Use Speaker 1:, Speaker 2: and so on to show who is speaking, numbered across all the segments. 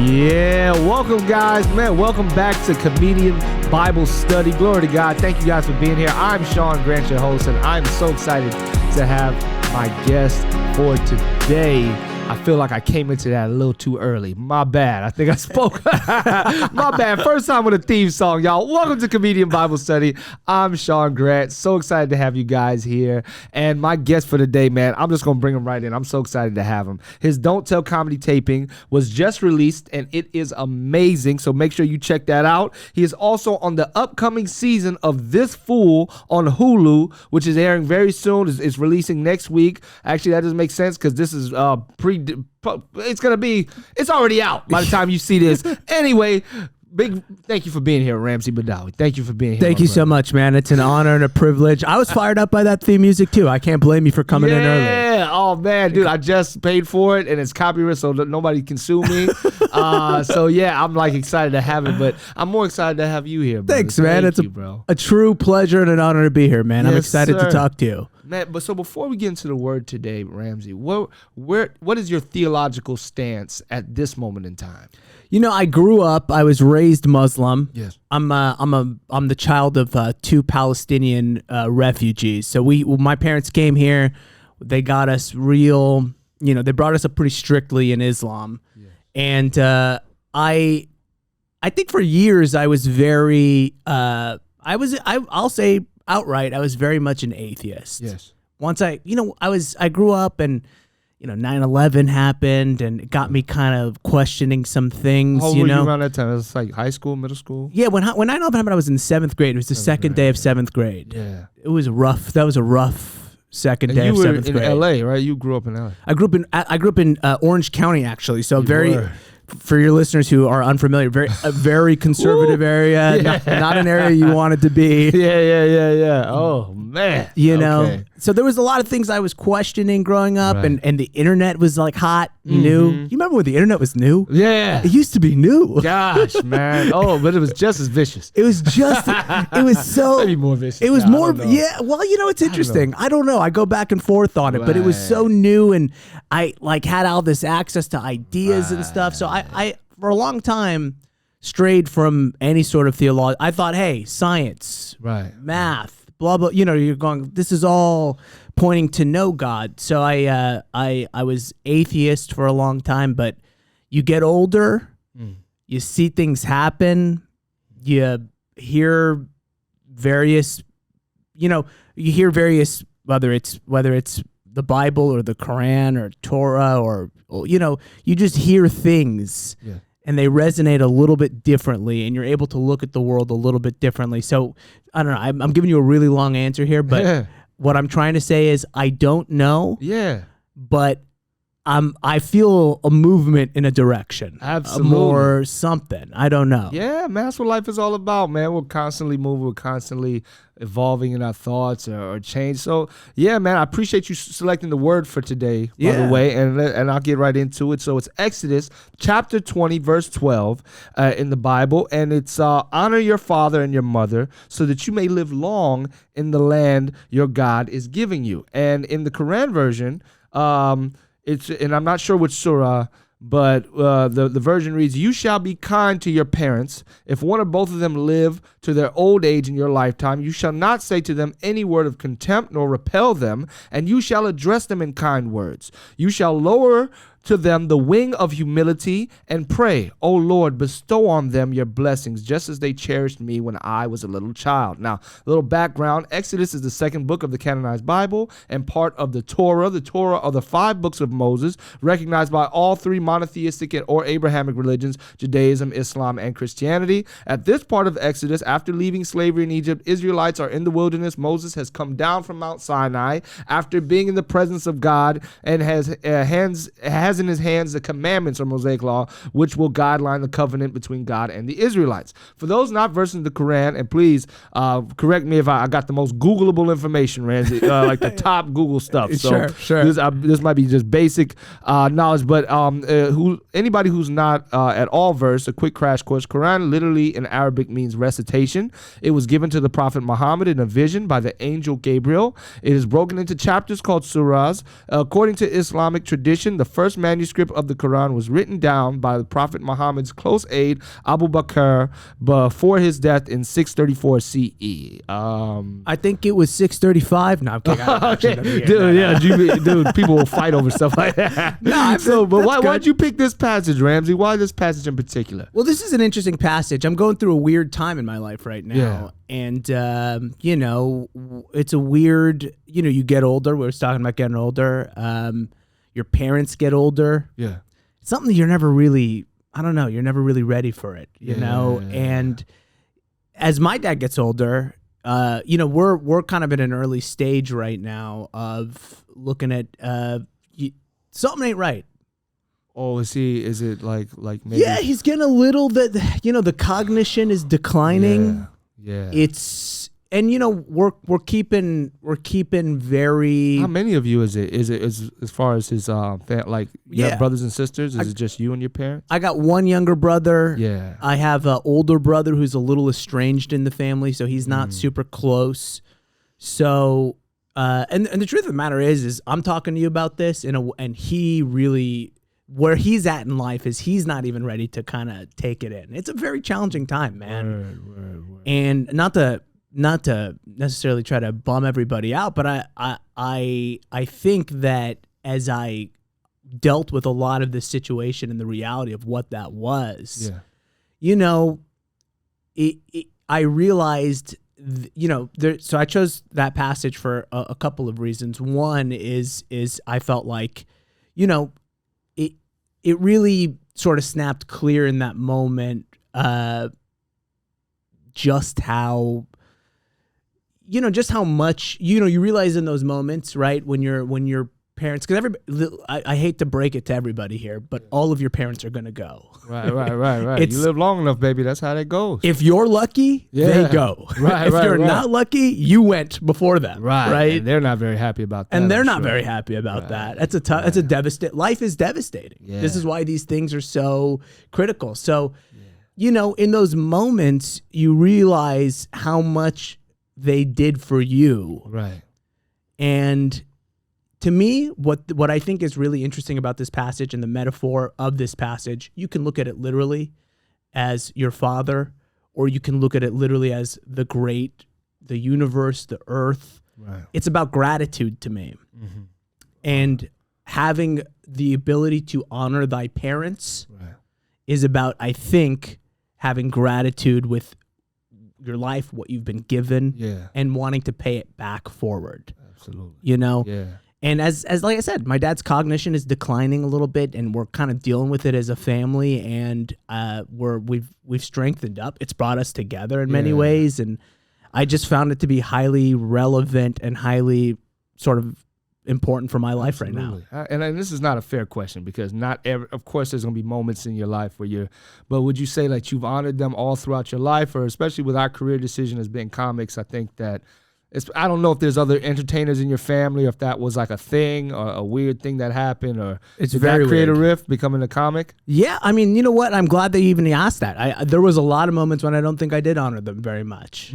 Speaker 1: Yeah, welcome guys, man. Welcome back to Comedian Bible Study. Glory to God. Thank you guys for being here. I'm Sean Grant, your host, and I'm so excited to have my guest for today. I feel like I came into that a little too early. My bad. I think I spoke. My bad. First time with a theme song, y'all. Welcome to Comedian Bible Study. I'm Sean Grant. So excited to have you guys here. And my guest for today, man, I'm just going to bring him right in. I'm so excited to have him. His Don't Tell comedy taping was just released, and it is amazing. So make sure you check that out. He is also on the upcoming season of This Fool on Hulu, which is airing very soon. It's releasing next week. Actually, that doesn't make sense because this is it's already out by the time you see this. Anyway, big thank you for being here, Ramsey Badawi. Thank you for being here.
Speaker 2: Thank you so much, man. It's an honor and a privilege. I was fired up by that theme music too. I can't blame you for coming in early.
Speaker 1: Yeah. Oh man, dude, I just paid for it and it's copyright, so nobody can sue me. So yeah, I'm like excited to have it, but I'm more excited to have you here, brother.
Speaker 2: Thanks, man.
Speaker 1: Thank
Speaker 2: It's
Speaker 1: you,
Speaker 2: a true pleasure and an honor to be here, man.
Speaker 1: Yes,
Speaker 2: I'm excited to talk to you.
Speaker 1: Man, but so before we get into the word today, Ramsey, what is your theological stance at this moment in time?
Speaker 2: You know, I grew up. I was raised Muslim.
Speaker 1: Yes.
Speaker 2: I'm the child of two Palestinian refugees. So my parents came here. They got us real. You know, they brought us up pretty strictly in Islam, and I think for years I was very. I'll say outright, I was very much an atheist.
Speaker 1: Yes.
Speaker 2: Once I grew up and, 9/11 happened and it got me kind of questioning some things.
Speaker 1: How old were you around that time? It was like high school, middle school?
Speaker 2: Yeah, when 9/11 happened, I was in 7th grade. It was the second day of 7th grade.
Speaker 1: Yeah.
Speaker 2: It was rough. That was a rough second day of 7th grade.
Speaker 1: You were in LA, right? You grew up in LA.
Speaker 2: I grew up in Orange County, actually. So for your listeners who are unfamiliar, a very conservative area,
Speaker 1: Yeah.
Speaker 2: not an area you wanted to be.
Speaker 1: Yeah. Oh, man.
Speaker 2: You know, so there was a lot of things I was questioning growing up,
Speaker 1: Right.
Speaker 2: and the internet was like hot, new. You remember when the internet was new?
Speaker 1: Yeah.
Speaker 2: It used to be new.
Speaker 1: Gosh, man. Oh, but it was just as vicious.
Speaker 2: It was so.
Speaker 1: Maybe more vicious.
Speaker 2: It was
Speaker 1: now,
Speaker 2: more,
Speaker 1: I don't know.
Speaker 2: yeah. Well, it's interesting. I don't know. I go back and forth on it, but it was so new, and I had all this access to ideas and stuff. So I for a long time strayed from any sort of theology. I thought, hey, science, math, blah blah. You're going. This is all pointing to no God. So I was atheist for a long time. But you get older, you see things happen, you hear various, whether it's the Bible or the Quran or Torah or you just hear things. Yeah. And they resonate a little bit differently, and you're able to look at the world a little bit differently. So, I don't know. I'm giving you a really long answer here, but what I'm trying to say is I don't know.
Speaker 1: Yeah.
Speaker 2: But I feel a movement in a direction.
Speaker 1: Absolutely.
Speaker 2: More something. I don't know.
Speaker 1: Yeah, man. That's what life is all about, man. We're constantly moving. We're constantly evolving in our thoughts or change. So, yeah, man, I appreciate you selecting the word for today, by the way, and I'll get right into it. So it's Exodus chapter 20, verse 12 in the Bible, and it's honor your father and your mother so that you may live long in the land your God is giving you. And in the Quran version, and I'm not sure which surah, but the version reads, you shall be kind to your parents. If one or both of them live to their old age in your lifetime, you shall not say to them any word of contempt nor repel them, and you shall address them in kind words. You shall lower to them the wing of humility and pray, O Lord, bestow on them your blessings, just as they cherished me when I was a little child. Now, a little background. Exodus is the second book of the canonized Bible and part of the Torah. The Torah are the 5 books of Moses, recognized by all 3 monotheistic or Abrahamic religions, Judaism, Islam, and Christianity. At this part of Exodus, after leaving slavery in Egypt, Israelites are in the wilderness. Moses has come down from Mount Sinai after being in the presence of God and has in his hands the commandments or Mosaic law, which will guideline the covenant between God and the Israelites. For those not versed in the Quran, and please correct me if I got the most Googleable information, Ramsey, like the top Google stuff. So
Speaker 2: sure.
Speaker 1: This might be just basic knowledge, but anybody who's not at all versed, a quick crash course. Quran literally in Arabic means recitation. It was given to the Prophet Muhammad in a vision by the angel Gabriel. It is broken into chapters called surahs. According to Islamic tradition, the first manuscript of the Quran was written down by the Prophet Muhammad's close aide, Abu Bakr, before his death in 634 CE.
Speaker 2: I think it was 635. No, I'm kidding.
Speaker 1: Dude, people will fight over stuff like that. But why'd you pick this passage, Ramsey? Why this passage in particular?
Speaker 2: Well, this is an interesting passage. I'm going through a weird time in my life right now. And, it's a weird, you get older. We were talking about getting older. Your parents get older.
Speaker 1: Yeah.
Speaker 2: It's something you're never really, you're never really ready for it, you know? And as my dad gets older, we're kind of in an early stage right now of looking at something ain't right.
Speaker 1: Oh, is it like maybe?
Speaker 2: Yeah, he's getting a little bit, the cognition is declining.
Speaker 1: Yeah.
Speaker 2: We're keeping very.
Speaker 1: How many of you is it as far as his you have brothers and sisters? Is it just you and your parents?
Speaker 2: I got one younger brother.
Speaker 1: Yeah.
Speaker 2: I have an older brother who's a little estranged in the family, so he's not super close. So, and the truth of the matter is I'm talking to you about this and he really, where he's at in life is he's not even ready to kind of take it in. It's a very challenging time, man. Word. And not to necessarily try to bum everybody out, but I think that as I dealt with a lot of this situation and the reality of what that was, I realized, so I chose that passage for a couple of reasons. One is I felt like, it really sort of snapped clear in that moment, just how much, you realize in those moments, right? When your parents, because I hate to break it to everybody here, but all of your parents are going to go.
Speaker 1: Right. You live long enough, baby. That's how that goes.
Speaker 2: If you're lucky, they go. If you're not lucky, you went before them. Right.
Speaker 1: And they're not very happy about that.
Speaker 2: And they're not very happy about that. That's a devastating. Life is devastating. Yeah. This is why these things are so critical. So, in those moments, you realize how much they did for you.
Speaker 1: Right.
Speaker 2: And to me, what I think is really interesting about this passage and the metaphor of this passage, you can look at it literally as your father, or you can look at it literally as the universe, the earth.
Speaker 1: Right.
Speaker 2: It's about gratitude to me. Mm-hmm. And having the ability to honor thy parents is about, I think, having gratitude with your life, what you've been given, and wanting to pay it back forward.
Speaker 1: Absolutely.
Speaker 2: Yeah. And as like I said, my dad's cognition is declining a little bit, and we're kind of dealing with it as a family, and we've strengthened up. It's brought us together in many ways, and I just found it to be highly relevant and highly sort of important for my life right now.
Speaker 1: And this is not a fair question, because of course there's going to be moments in your life where but would you say that you've honored them all throughout your life, or especially with our career decision as being comics, I think that I don't know if there's other entertainers in your family, or if that was like a thing or a weird thing that happened, or
Speaker 2: it's
Speaker 1: did
Speaker 2: very
Speaker 1: that create
Speaker 2: weird.
Speaker 1: a rift becoming a comic?
Speaker 2: Yeah, I mean, you know what? I'm glad that you even asked that. There was a lot of moments when I don't think I did honor them very much,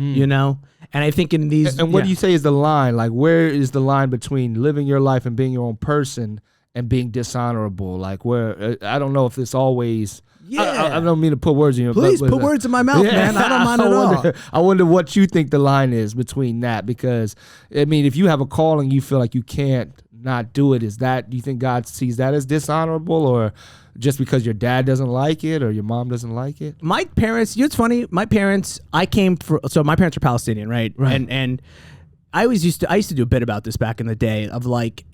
Speaker 2: and I think in these...
Speaker 1: And what do you say is the line? Like, where is the line between living your life and being your own person and being dishonorable? Like, where... I don't know if it's always... I don't mean to put words in your mouth.
Speaker 2: Please put words in my mouth, man. I don't mind at all.
Speaker 1: I wonder what you think the line is between that, because, I mean, if you have a calling, you feel like you can't not do it. Do you think God sees that as dishonorable, or just because your dad doesn't like it or your mom doesn't like it?
Speaker 2: My parents, it's funny. My parents, my parents are Palestinian, right? And I used to do a bit about this back in the day of like,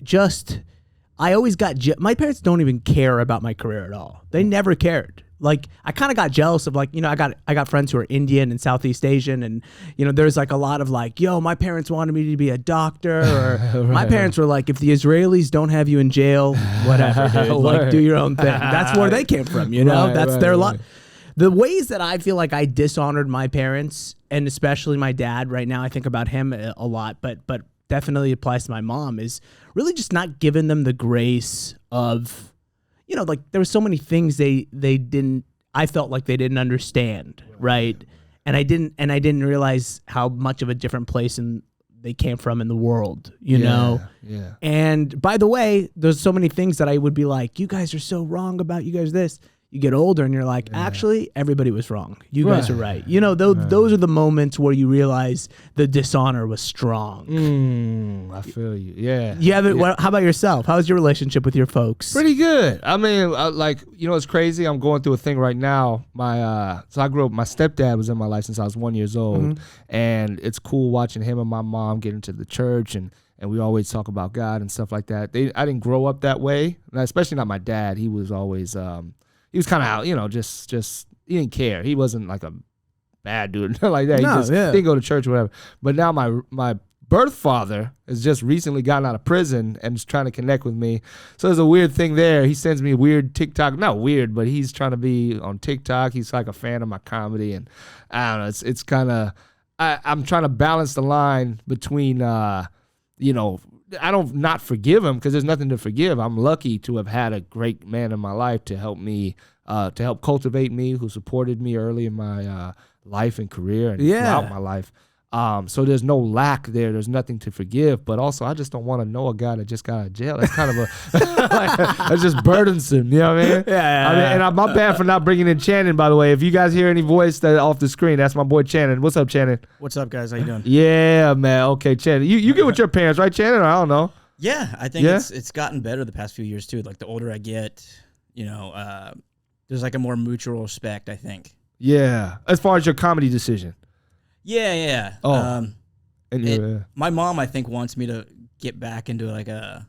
Speaker 2: I always got, my parents don't even care about my career at all. They never cared. Like, I kind of got jealous of, like, I got friends who are Indian and Southeast Asian, and, there's like a lot of like, my parents wanted me to be a doctor, or my parents were like, if the Israelis don't have you in jail, whatever, dude, like, do your own thing. That's where they came from, that's their lot. The ways that I feel like I dishonored my parents, and especially my dad right now, I think about him a lot, but definitely applies to my mom, is really just not giving them the grace of, like, there were so many things I felt like they didn't understand, right? And I didn't realize how much of a different place in they came from in the world, you know?
Speaker 1: Yeah.
Speaker 2: And by the way, there's so many things that I would be like, you guys are so wrong about you guys this. You get older and you're like, actually, everybody was wrong. You guys are right. You know, those are the moments where you realize the dishonor was strong.
Speaker 1: I feel you. Yeah.
Speaker 2: You have it. Well, how about yourself? How's your relationship with your folks?
Speaker 1: Pretty good. I mean, like, you know, it's crazy. I'm going through a thing right now. So I grew up, my stepdad was in my life since I was 1 year old. And it's cool watching him and my mom get into the church, and we always talk about God and stuff like that. I didn't grow up that way, especially not my dad. He was always, he was kind of out, you know, just he didn't care. He wasn't like a bad dude like that. He just didn't go to church or whatever. But now my birth father has just recently gotten out of prison and is trying to connect with me. So there's a weird thing there. He sends me weird TikTok, not weird, but he's trying to be on TikTok. He's like a fan of my comedy, and I don't know. It's kind of I'm trying to balance the line between you know. I don't not forgive him because there's nothing to forgive. I'm lucky to have had a great man in my life to help me, to help cultivate me, who supported me early in my life and career and throughout my life. So there's no lack there. There's nothing to forgive. But also, I just don't want to know a guy that just got out of jail. That's kind of that's just burdensome. You know what I mean? Yeah. And my bad for not bringing in Channing, by the way. If you guys hear any voice that off the screen, that's my boy Channing. What's up, Channing?
Speaker 3: What's up, guys? How you doing?
Speaker 1: Yeah, man. Okay, Channing. You get with your parents, right, Channing? Or I don't know.
Speaker 3: Yeah, I think it's gotten better the past few years too. Like the older I get, you know, there's like a more mutual respect, I think.
Speaker 1: Yeah. As far as your comedy decision.
Speaker 3: Yeah.
Speaker 1: Oh.
Speaker 3: My mom, I think, wants me to get back into like a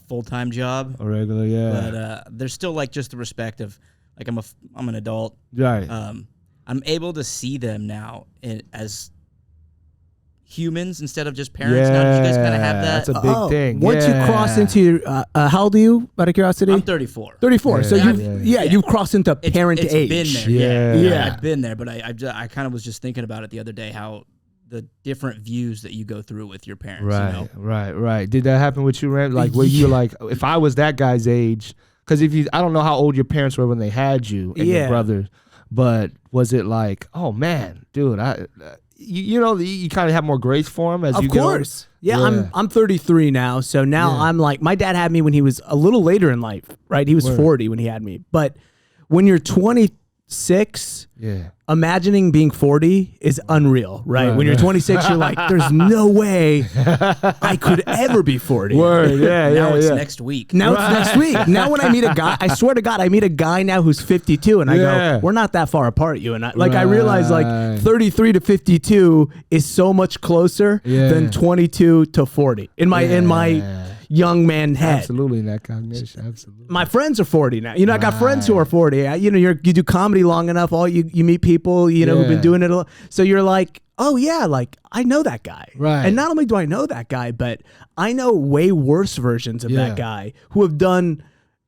Speaker 3: full-time job.
Speaker 1: A regular, yeah.
Speaker 3: But there's still like just the respect of like I'm an adult.
Speaker 1: Right.
Speaker 3: I'm able to see them now as humans instead of just parents. Now, did you guys kind of have that?
Speaker 1: That's a big thing.
Speaker 2: Once you cross into, how old are you, out of curiosity?
Speaker 3: I'm 34.
Speaker 2: 34. So you've crossed into parent age.
Speaker 3: It's been there. Yeah. I've been there, but I kind of was just thinking about it the other day, how the different views that you go through with your parents.
Speaker 1: Right,
Speaker 3: you know?
Speaker 1: right. Did that happen with you, Ram? Like, were you like, if I was that guy's age, because I don't know how old your parents were when they had you and your brothers, but was it like, oh man, dude, you know, you kind of have more grace for him as you get older? Of course.
Speaker 2: Yeah, I'm 33 now, so now I'm like, my dad had me when he was a little later in life, right? He was 40 when he had me. But when you're 26, imagining being 40 is unreal, right? When you're 26, you're like, there's no way I could ever be 40.
Speaker 3: Now it's next week.
Speaker 2: Now it's next week. Now when I meet a guy, I swear to God, I meet a guy now who's 52, and I go, we're not that far apart, you and I. Like, I realize, like, 33 to 52 is so much closer than 22 to 40 in my young man head.
Speaker 1: Absolutely, in that cognition. Absolutely.
Speaker 2: My friends are 40 now. You know, I got friends who are 40. You know, you do comedy long enough, you meet people, you know, who've been doing it a lot. So you're like, oh yeah, like I know that guy.
Speaker 1: Right.
Speaker 2: And not only do I know that guy, but I know way worse versions of that guy who have done,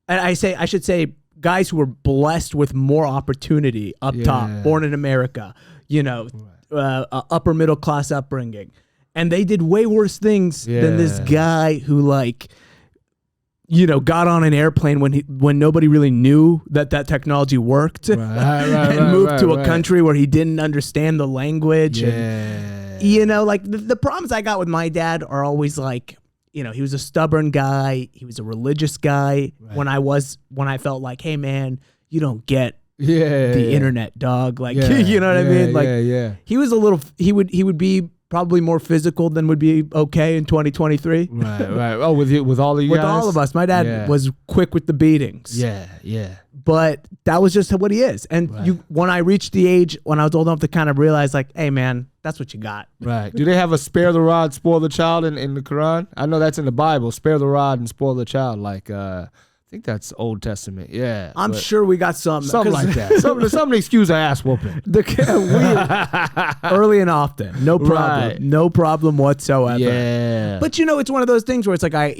Speaker 2: and I should say guys who were blessed with more opportunity up top, born in America, you know, upper middle class upbringing. And they did way worse things than this guy who, like, you know, got on an airplane when nobody really knew that technology worked, and moved to a country where he didn't understand the language. And, you know, like the problems I got with my dad are always like, you know, he was a stubborn guy. He was a religious guy. When I felt like, hey man, you don't get the internet, dog. Like, you know what I mean? Like, he was a little. He would be probably more physical than would be okay in 2023.
Speaker 1: Right. Oh, with all of you
Speaker 2: with
Speaker 1: guys?
Speaker 2: All of us. My dad was quick with the beatings.
Speaker 1: Yeah.
Speaker 2: But that was just what he is. And when I reached the age when I was old enough to kind of realize, like, hey man, that's what you got.
Speaker 1: Right. Do they have a spare the rod, spoil the child in the Quran? I know that's in the Bible. Spare the rod and spoil the child. Like, I think that's Old Testament. Yeah.
Speaker 2: I'm sure we got something
Speaker 1: like that. Something to excuse our ass whooping.
Speaker 2: Early and often. No problem.
Speaker 1: Right.
Speaker 2: No problem whatsoever.
Speaker 1: Yeah.
Speaker 2: But you know, it's one of those things where it's like I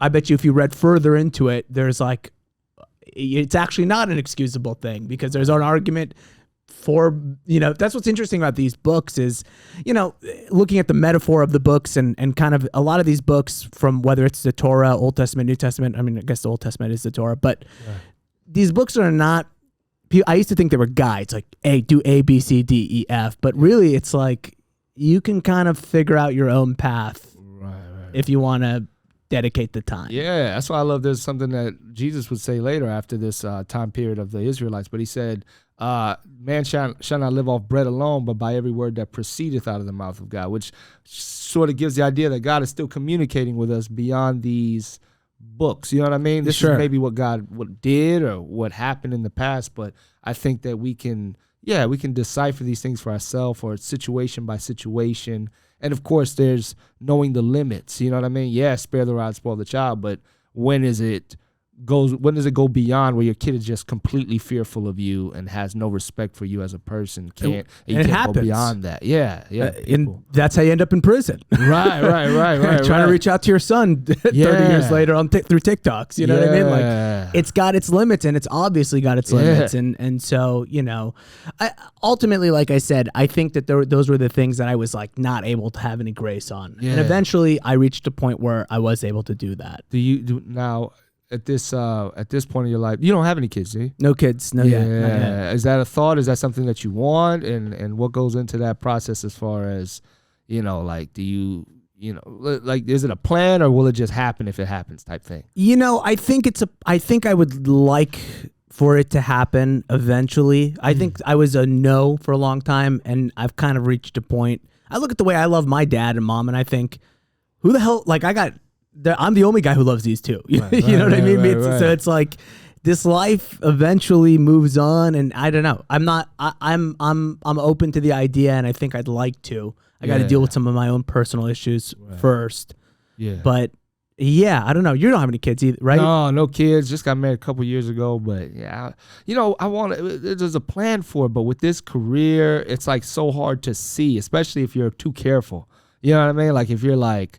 Speaker 2: bet you if you read further into it, there's like, it's actually not an excusable thing, because there's an argument for, you know, that's what's interesting about these books is, you know, looking at the metaphor of the books and kind of a lot of these books, from whether it's the Torah, Old Testament, New Testament. I mean, I guess the Old Testament is the Torah, but these books are not, I used to think they were guides, like, hey, do A, B, C, D, E, F, but really it's like, you can kind of figure out your own path
Speaker 1: Right.
Speaker 2: if you want to dedicate the time.
Speaker 1: Yeah, that's why I love there's something that Jesus would say later after this time period of the Israelites. But he said, man shall not live off bread alone, but by every word that proceedeth out of the mouth of God, which sort of gives the idea that God is still communicating with us beyond these books. You know what I mean? This is maybe what God did or what happened in the past, but I think that we can decipher these things for ourselves, or situation by situation. And of course, there's knowing the limits. You know what I mean? Yeah, spare the rod, spoil the child. But when does it go beyond where your kid is just completely fearful of you and has no respect for you as a person? You can't go beyond that. Yeah.
Speaker 2: And that's how you end up in prison.
Speaker 1: Right.
Speaker 2: Trying to reach out to your son 30 years later through TikToks. You know what I mean? Like, it's got its limits, and it's obviously got its limits. And so, ultimately, like I said, I think that those were the things that I was like not able to have any grace on. And eventually I reached a point where I was able to do that.
Speaker 1: Do you now? At this point in your life, you don't have any kids, do you?
Speaker 2: No kids, not yet.
Speaker 1: Is that a thought? Is that something that you want? And what goes into that process as far as, like, do you, like, is it a plan, or will it just happen if it happens type thing?
Speaker 2: I think I would like for it to happen eventually. I think I was a no for a long time, and I've kind of reached a point. I look at the way I love my dad and mom, and I think, who the hell, like, I'm the only guy who loves these two. You know what I mean? So it's like this life eventually moves on, and I don't know. I'm open to the idea, and I think I'd like to. I got to deal with some of my own personal issues first. Yeah. But yeah, I don't know. You don't have any kids either, right?
Speaker 1: No kids. Just got married a couple years ago, but yeah, I want to. There's a plan for it, but with this career, it's like so hard to see, especially if you're too careful. You know what I mean? Like if you're like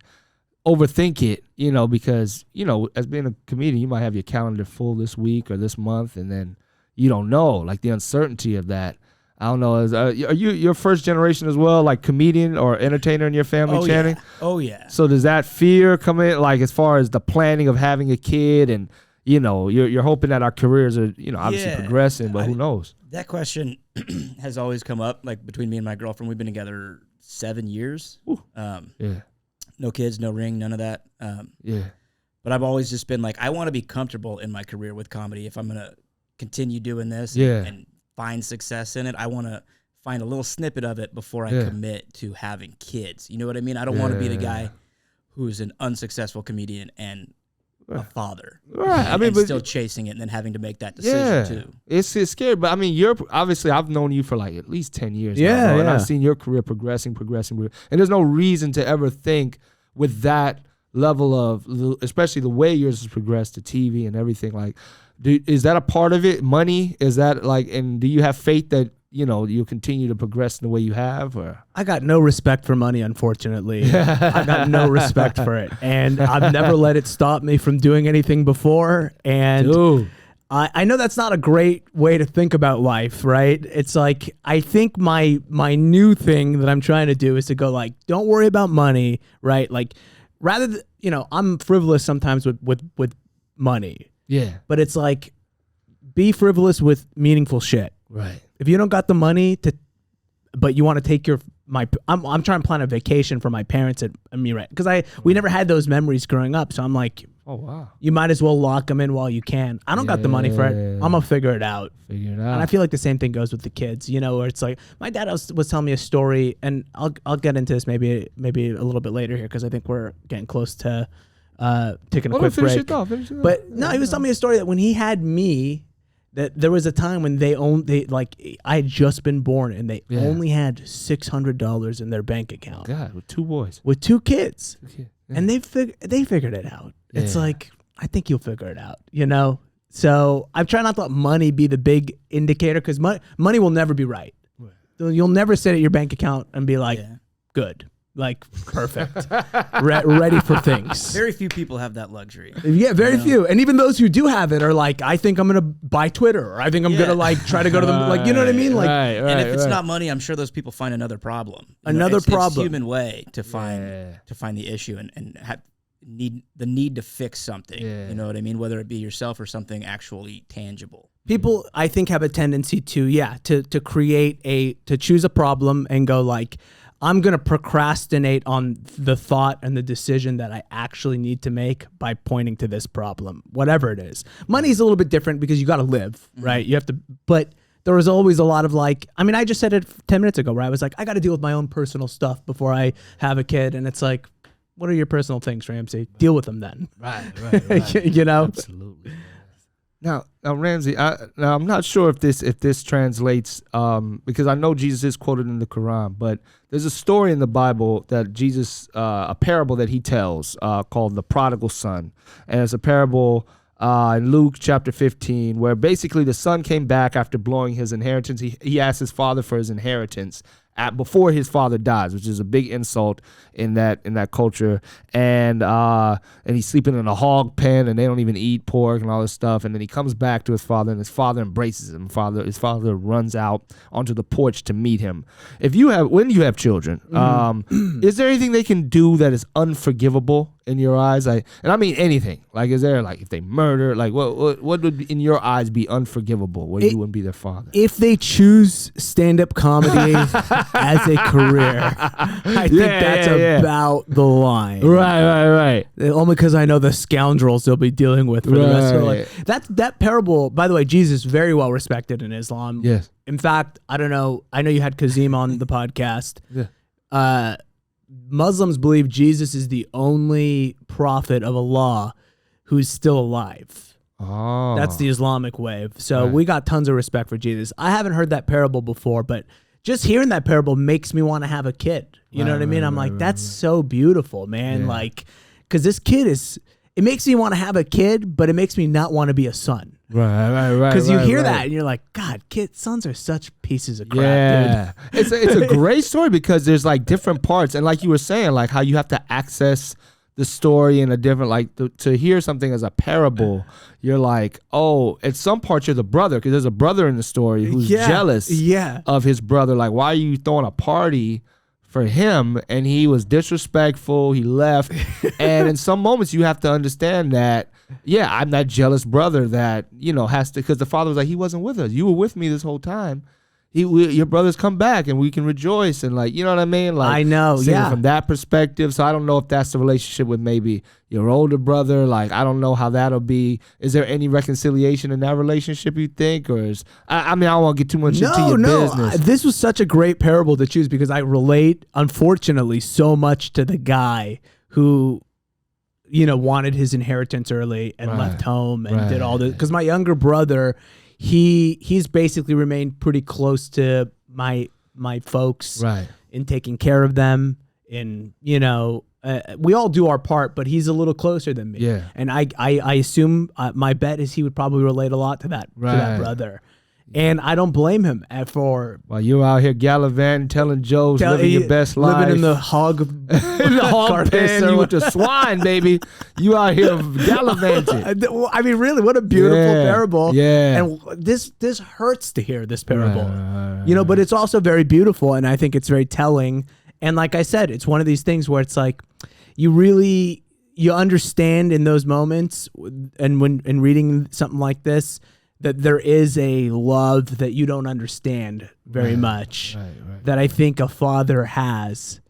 Speaker 1: overthink it, because, as being a comedian, you might have your calendar full this week or this month, and then you don't know, like the uncertainty of that. I don't know. Are you your first generation as well, like comedian or entertainer in your family, Channing?
Speaker 3: Yeah. Oh, yeah.
Speaker 1: So does that fear come in, like as far as the planning of having a kid, and, you're hoping that our careers are, obviously progressing, but who knows?
Speaker 3: That question has always come up, like between me and my girlfriend. We've been together 7 years. No kids, no ring, none of that. But I've always just been like, I want to be comfortable in my career with comedy. If I'm going to continue doing this and find success in it, I want to find a little snippet of it before I commit to having kids. You know what I mean? I don't want to be the guy who's an unsuccessful comedian and a father.
Speaker 1: Right. I mean,
Speaker 3: but still chasing it and then having to make that decision too.
Speaker 1: It's scary. But I mean, you're obviously, I've known you for like at least 10 years now, bro, and I've seen your career progressing. And there's no reason to ever think with that level of, especially the way yours has progressed to TV and everything, like, is that a part of it? Money? Is that like, and do you have faith that, you'll continue to progress in the way you have? Or
Speaker 2: I got no respect for money, unfortunately. I got no respect for it. And I've never let it stop me from doing anything before. And I know that's not a great way to think about life, right? It's like, I think my new thing that I'm trying to do is to go like, don't worry about money, right? Like, rather than, I'm frivolous sometimes with money. Yeah. But it's like, be frivolous with meaningful shit.
Speaker 1: Right.
Speaker 2: If you don't got the money but you want to take I'm trying to plan a vacation for my parents at Emirat, because we never had those memories growing up. So I'm like,
Speaker 1: oh wow,
Speaker 2: you might as well lock them in while you can. I don't got the money for it. I'm gonna figure it out. And I feel like the same thing goes with the kids. Where it's like my dad was telling me a story, and I'll get into this maybe a little bit later here, because I think we're getting close to taking a quick break. But no, he was telling me a story that when he had me, that there was a time when I had just been born, and they only had $600 in their bank account.
Speaker 1: God, with two boys,
Speaker 2: with two kids, and they figured it out. It's like, I think you'll figure it out, So I'm trying not to let money be the big indicator, because money will never be right. You'll never sit at your bank account and be like, good. Like, perfect. Ready for things.
Speaker 3: Very few people have that luxury.
Speaker 2: Yeah, very few. And even those who do have it are like, I think I'm going to buy Twitter, or I think I'm going to like try to go to the, like, you know what I mean? Like,
Speaker 3: and if it's not money, I'm sure those people find another problem. It's human way to find the issue and need to fix something. You know what I mean? Whether it be yourself or something actually tangible.
Speaker 2: People, I think, have a tendency to choose a problem and go like, I'm going to procrastinate on the thought and the decision that I actually need to make by pointing to this problem, whatever it is. Money's a little bit different because you got to live, right? You have to, but there was always a lot of like, I mean, I just said it 10 minutes ago where I was like, I got to deal with my own personal stuff before I have a kid. And it's like, what are your personal things, Ramsey? Deal with them then.
Speaker 1: Right.
Speaker 2: You know?
Speaker 1: Absolutely. Now, Ramsey, I'm not sure if this translates because I know Jesus is quoted in the Quran, but there's a story in the Bible that Jesus, a parable that he tells called the prodigal son, and it's a parable in Luke chapter 15 where basically the son came back after blowing his inheritance. He asked his father for his inheritance before his father dies, which is a big insult in that culture, and he's sleeping in a hog pen, and they don't even eat pork and all this stuff. And then he comes back to his father, and his father embraces him. His father runs out onto the porch to meet him. When you have children, is there anything they can do that is unforgivable in your eyes? And I mean anything. Like, is there, like, if they murder, like what would in your eyes be unforgivable where you wouldn't be their father?
Speaker 2: If they choose stand-up comedy as a career, I think that's about the line.
Speaker 1: Right.
Speaker 2: Only because I know the scoundrels they'll be dealing with for the rest of their life. That parable, by the way, Jesus is very well respected in Islam.
Speaker 1: Yes.
Speaker 2: In fact, I don't know. I know you had Kazim on the podcast.
Speaker 1: Yeah.
Speaker 2: Muslims believe Jesus is the only prophet of Allah who's still alive.
Speaker 1: Oh.
Speaker 2: That's the Islamic way. So we got tons of respect for Jesus. I haven't heard that parable before, but just hearing that parable makes me want to have a kid. You know what I mean? I'm like, that's so beautiful, man.
Speaker 1: Yeah.
Speaker 2: Like, because this kid it makes me want to have a kid, but it makes me not want to be a son.
Speaker 1: Right.
Speaker 2: Because you hear that and you're like, God, sons are such pieces of crap, dude.
Speaker 1: It's a great story because there's like different parts. And like you were saying, like how you have to access the story in a different, like to hear something as a parable, you're like, oh, at some parts you're the brother because there's a brother in the story who's jealous of his brother. Like, why are you throwing a party for him? And he was disrespectful. He left. And in some moments you have to understand that, I'm that jealous brother that, has to, because the father was like, he wasn't with us. You were with me this whole time. Your brothers come back and we can rejoice and, like, you know what I mean? Like,
Speaker 2: I know,
Speaker 1: from that perspective. So I don't know if that's the relationship with maybe your older brother. Like, I don't know how that'll be. Is there any reconciliation in that relationship, you think? Or I don't want to get too much into your business.
Speaker 2: This was such a great parable to choose because I relate, unfortunately, so much to the guy who, wanted his inheritance early and left home and did all this. Because my younger brother, he's basically remained pretty close to my folks in taking care of them. And, we all do our part, but he's a little closer than me.
Speaker 1: Yeah.
Speaker 2: And I assume my bet is he would probably relate a lot to that brother. And I don't blame him for...
Speaker 1: While you're out here gallivanting, telling jokes, living your best life.
Speaker 2: Living in the hog
Speaker 1: in the hog pen, you with the swine, baby. You out here gallivanting.
Speaker 2: I mean, really, what a beautiful parable.
Speaker 1: Yeah.
Speaker 2: And this hurts to hear this parable. Right. But it's also very beautiful, and I think it's very telling. And like I said, it's one of these things where it's like, you understand in those moments, and when reading something like this, that there is a love that you don't understand very much that I think a father has,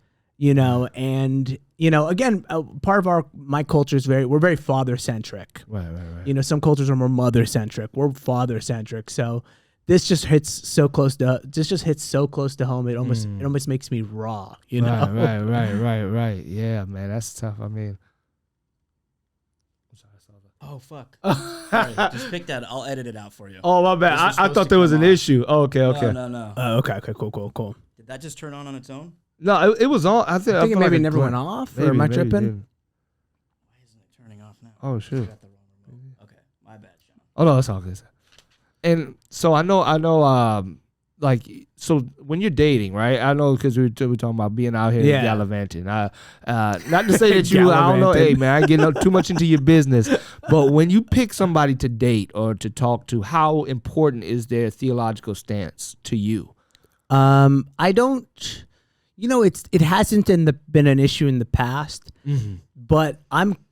Speaker 2: and, again, part of my culture is we're very father centric. Right. Some cultures are more mother centric. We're father centric. So this just hits so close to home. It almost makes me raw,
Speaker 1: Right. Yeah, man, that's tough. I mean,
Speaker 3: oh, fuck. Sorry, just pick that. I'll edit it out for you.
Speaker 1: Oh, my bad. I thought there was an issue. Oh, okay.
Speaker 3: No.
Speaker 2: Okay, cool.
Speaker 3: Did that just turn on its own?
Speaker 1: No, it was on. I think
Speaker 2: it maybe like never went off, or am I tripping?
Speaker 3: Why isn't it turning off now?
Speaker 1: Oh, shoot.
Speaker 3: Okay, my bad, Sean.
Speaker 1: Oh, no, it's all good. And so I know, like, so when you're dating, right? I know because we're talking about being out here gallivanting. Not to say that you, I don't know, hey, man, I ain't getting too much into your business. But when you pick somebody to date or to talk to, how important is their theological stance to you?
Speaker 2: I don't, it hasn't been an issue in the past. Mm-hmm. But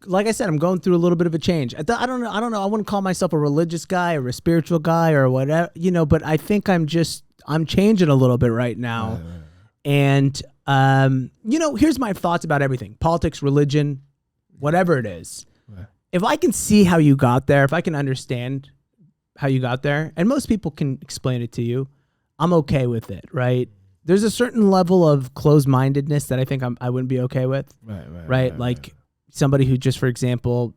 Speaker 2: like I said, I'm going through a little bit of a change. I don't know. I wouldn't call myself a religious guy or a spiritual guy or whatever, but I think I'm changing a little bit right now. And, here's my thoughts about everything: politics, religion, whatever it is. Right. If I can see how you got there, if I can understand how you got there, and most people can explain it to you, I'm okay with it, right? There's a certain level of closed-mindedness that I think I wouldn't be okay with. Right. Like somebody who just, for example,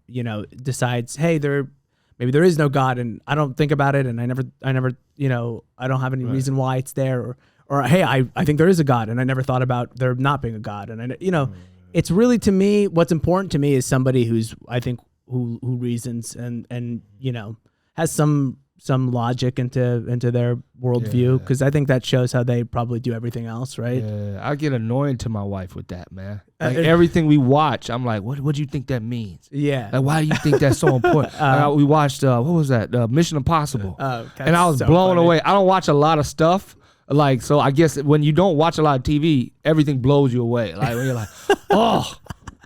Speaker 2: decides, hey, maybe there is no God, and I don't think about it, and I never, I don't have any reason why it's there, or hey, I think there is a God, and I never thought about there not being a God, and it's really, to me, what's important to me is somebody who's, I think, who reasons and has some logic into their worldview, because I think that shows how they probably do everything else, right?
Speaker 1: Yeah, I get annoyed to my wife with that, man. Like everything we watch, I'm like, what do you think that means?
Speaker 2: Yeah.
Speaker 1: Like, why do you think that's so important? We watched, what was that? Mission Impossible. And I was blown away. I don't watch a lot of stuff. Like, so I guess when you don't watch a lot of TV, everything blows you away. Like, when you're like, oh,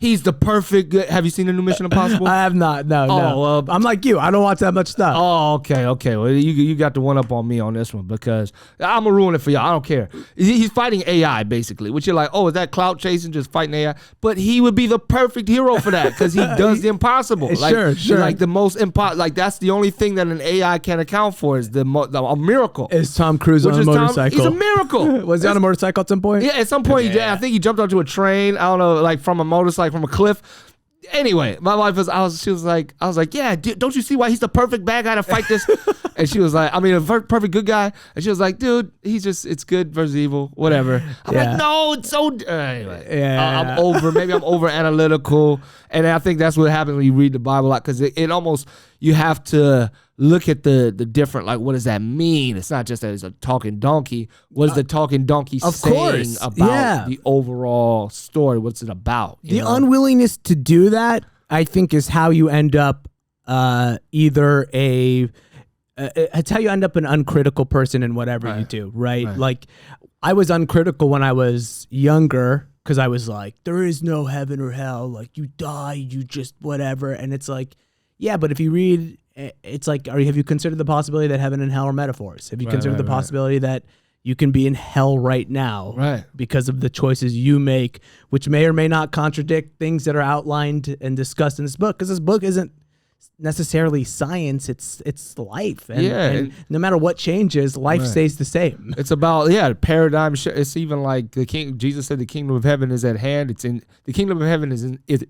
Speaker 1: he's the perfect good. Have you seen the new Mission Impossible?
Speaker 2: I have not. No. I'm like you. I don't watch that much stuff.
Speaker 1: Oh, okay. Well, you got the one up on me on this one, because I'm gonna ruin it for y'all. I don't care. He's fighting AI basically, which you're like, oh, is that clout chasing, just fighting AI? But he would be the perfect hero for that, because he does the impossible. Like,
Speaker 2: sure.
Speaker 1: Like the most like that's the only thing that an AI can account for is a miracle.
Speaker 2: Is Tom Cruise on a motorcycle?
Speaker 1: He's a miracle.
Speaker 2: Was he on a motorcycle at some point?
Speaker 1: Yeah, at some point I think he jumped onto a train. I don't know, like from a motorcycle. From a cliff. Anyway, my wife she was like, yeah, don't you see why he's the perfect bad guy to fight this? And she was like, a perfect good guy. And she was like, dude, it's good versus evil, whatever. I'm like, no, it's so, anyway. I'm over analytical. And I think that's what happens when you read the Bible a lot, because it almost, you have to look at the different, like, what does that mean? It's not just that it's a talking donkey. What is the talking donkey saying about the overall story? What's it about?
Speaker 2: The unwillingness to do that, I think, is how you end up it's how you end up an uncritical person in whatever you do, right? Like, I was uncritical when I was younger, because I was like, there is no heaven or hell. Like, you die, you just whatever. And it's like, yeah, but if you read, it's like, have you considered the possibility that heaven and hell are metaphors? Have you considered the possibility that you can be in hell right now because of the choices you make, which may or may not contradict things that are outlined and discussed in this book? Because this book isn't necessarily science, it's life, and no matter what changes, life stays the same.
Speaker 1: It's about paradigm shift. It's even like Jesus said the kingdom of heaven is at hand. The kingdom of heaven is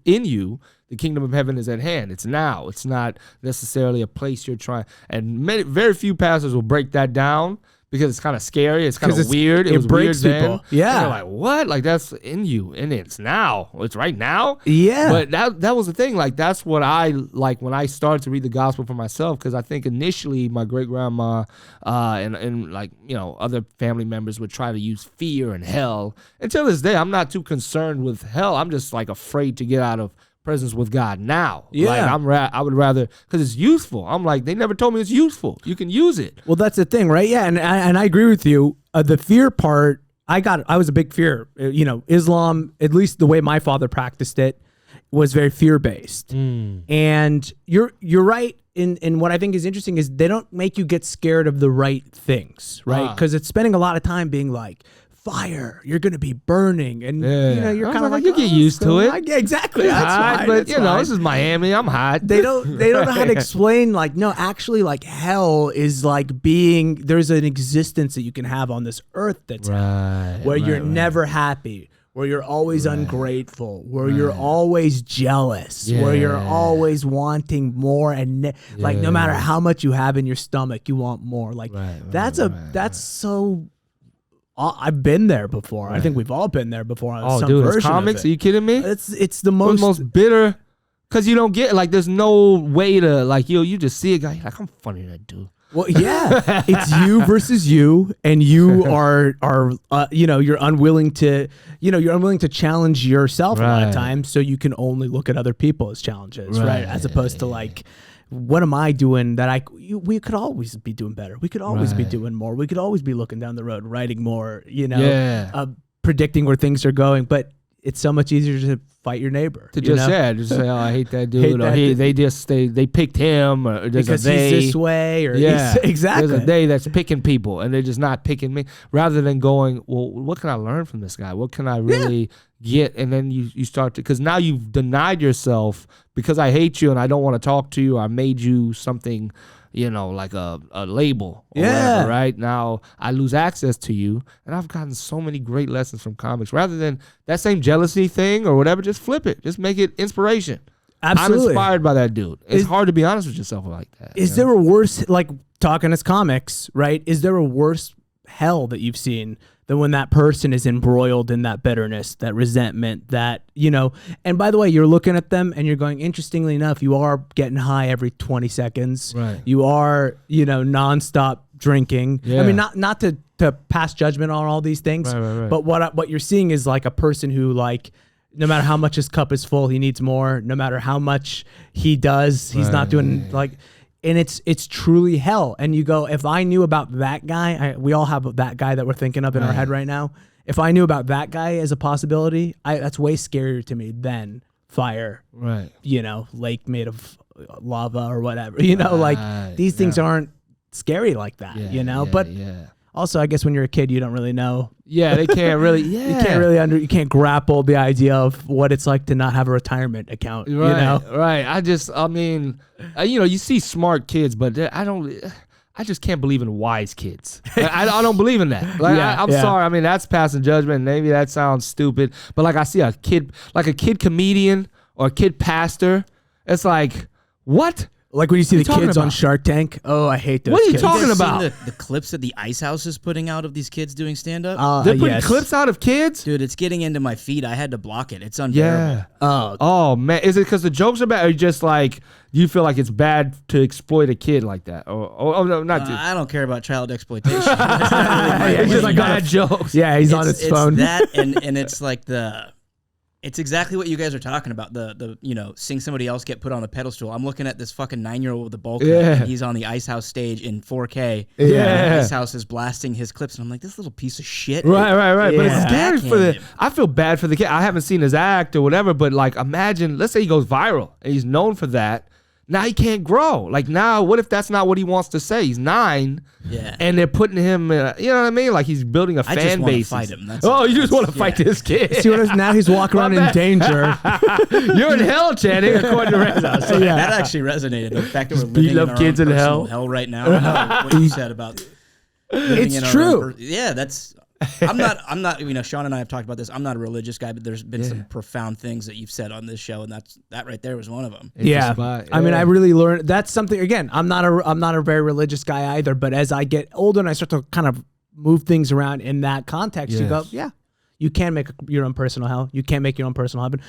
Speaker 1: in you. The kingdom of heaven is at hand. It's now. It's not necessarily a place you're trying. And very few pastors will break that down, because it's kind of scary. It's kind of weird. It was
Speaker 2: breaks
Speaker 1: weird
Speaker 2: people.
Speaker 1: Then.
Speaker 2: Yeah.
Speaker 1: And you're like, what? Like, that's in you, and it's now. It's right now.
Speaker 2: Yeah.
Speaker 1: But that was the thing. Like, that's what I like when I started to read the gospel for myself, because I think initially my great grandma and like, other family members would try to use fear and hell. Until this day, I'm not too concerned with hell. I'm just like afraid to get out of presence with God now.
Speaker 2: Yeah.
Speaker 1: Like, I would rather, because it's useful. I'm like, they never told me it's useful. You can use it.
Speaker 2: Well, that's the thing, right? Yeah, and I agree with you. The fear part, I was a big fear. Islam, at least the way my father practiced it, was very fear-based. And you're right in what I think is interesting is they don't make you get scared of the right things, right? Because it's spending a lot of time being like, fire, you're gonna be burning, and you're kind of like,
Speaker 1: you get used to it.
Speaker 2: Yeah, exactly.
Speaker 1: It's
Speaker 2: That's
Speaker 1: hot,
Speaker 2: fine.
Speaker 1: but this is Miami. I'm hot.
Speaker 2: They don't know how to explain, like, no, actually, like, hell is like there's an existence that you can have on this earth that's where you're never happy, where you're always ungrateful, where you're always jealous, where you're always wanting more, and like no matter how much you have in your stomach, you want more. Like that's so. I've been there before. I think we've all been there before.
Speaker 1: It's comics. Are you kidding me?
Speaker 2: It's the most
Speaker 1: bitter, because you don't get, like, there's no way to, like, you just see a guy, you're like, I'm funny than that dude.
Speaker 2: Well, yeah, it's you versus you, and you are you're unwilling to challenge yourself a lot of times, so you can only look at other people as challenges, right? As opposed to like, what am I doing that we could always be doing better. We could always be doing more. We could always be looking down the road, writing more, predicting where things are going. But it's so much easier to fight your neighbor.
Speaker 1: To just say, oh, I hate that dude, they picked him, or there's
Speaker 2: because
Speaker 1: a they,
Speaker 2: he's this way, or exactly.
Speaker 1: There's a they that's picking people, and they're just not picking me. Rather than going, well, what can I learn from this guy? What can I really get? And then you start to, because now you've denied yourself, because I hate you and I don't want to talk to you. I made you something, like a label or whatever, right? Now I lose access to you, and I've gotten so many great lessons from comics. Rather than that same jealousy thing or whatever, just flip it. Just make it inspiration.
Speaker 2: Absolutely.
Speaker 1: I'm inspired by that dude. It's hard to be honest with yourself like that.
Speaker 2: Is there a worse, like talking as comics, right? Is there a worse hell that you've seen than when that person is embroiled in that bitterness, that resentment, that, and by the way, you're looking at them and you're going, interestingly enough, you are getting high every 20 seconds.
Speaker 1: Right.
Speaker 2: You are, nonstop drinking.
Speaker 1: Yeah.
Speaker 2: I mean, not to pass judgment on all these things,
Speaker 1: right.
Speaker 2: but what you're seeing is like a person who, like, no matter how much his cup is full, he needs more. No matter how much he does, he's not doing like. And it's truly hell. And you go, if I knew about that guy, we all have that guy that we're thinking of in our head right now. If I knew about that guy as a possibility, that's way scarier to me than fire.
Speaker 1: Right.
Speaker 2: Lake made of lava or whatever. Like these things aren't scary like that. But also, I guess when you're a kid, you don't really know.
Speaker 1: Yeah, they can't really. Yeah,
Speaker 2: you can't grapple the idea of what it's like to not have a retirement account.
Speaker 1: Right, right. You see smart kids, but I just can't believe in wise kids. I don't believe in that. Like, I'm sorry. I mean, that's passing judgment. Maybe that sounds stupid, but like I see a kid comedian or a kid pastor. It's like, what?
Speaker 2: Like when you see the kids on Shark Tank. Oh, I hate those
Speaker 1: What are you
Speaker 2: kids.
Speaker 1: talking about?
Speaker 3: The clips that the Ice House is putting out of these kids doing stand-up?
Speaker 1: They're putting clips out of kids?
Speaker 3: Dude, it's getting into my feed. I had to block it. It's unbearable.
Speaker 1: Yeah. Oh, man. Is it because the jokes are bad, or just like, do you feel like it's bad to exploit a kid like that? Oh no, not
Speaker 3: I don't care about child exploitation.
Speaker 1: It's just like bad jokes.
Speaker 2: Yeah, he's on his phone.
Speaker 3: It's that, and it's like it's exactly what you guys are talking about. The seeing somebody else get put on a pedestal. I'm looking at this fucking 9-year-old with a bowl cut, and he's on the Ice House stage in 4K.
Speaker 1: Yeah,
Speaker 3: Ice House is blasting his clips, and I'm like, this little piece of shit.
Speaker 1: Right.
Speaker 2: Yeah.
Speaker 1: But it's scary I feel bad for the kid. I haven't seen his act or whatever, but like, imagine, let's say he goes viral and he's known for that. Now he can't grow. Like, now, what if that's not what he wants to say? He's 9, and they're putting him, you know what I mean? Like, he's building a fan base.
Speaker 3: I just want to fight him.
Speaker 1: You just want to fight this kid.
Speaker 2: See what now he's walking around in danger.
Speaker 1: You're in hell, Channing, according to Reza.
Speaker 3: So that actually resonated. The fact that we're living in our
Speaker 1: kids
Speaker 3: own
Speaker 1: in
Speaker 3: hell right now. What you said about living in our
Speaker 2: true.
Speaker 3: That's. I'm not. Sean and I have talked about this. I'm not a religious guy, but there's been some profound things that you've said on this show, and that right there was one of them.
Speaker 2: I mean, I really learned. That's something. Again, I'm not a very religious guy either. But as I get older and I start to kind of move things around in that context, you go, you can make your own personal hell. You can't make your own personal heaven.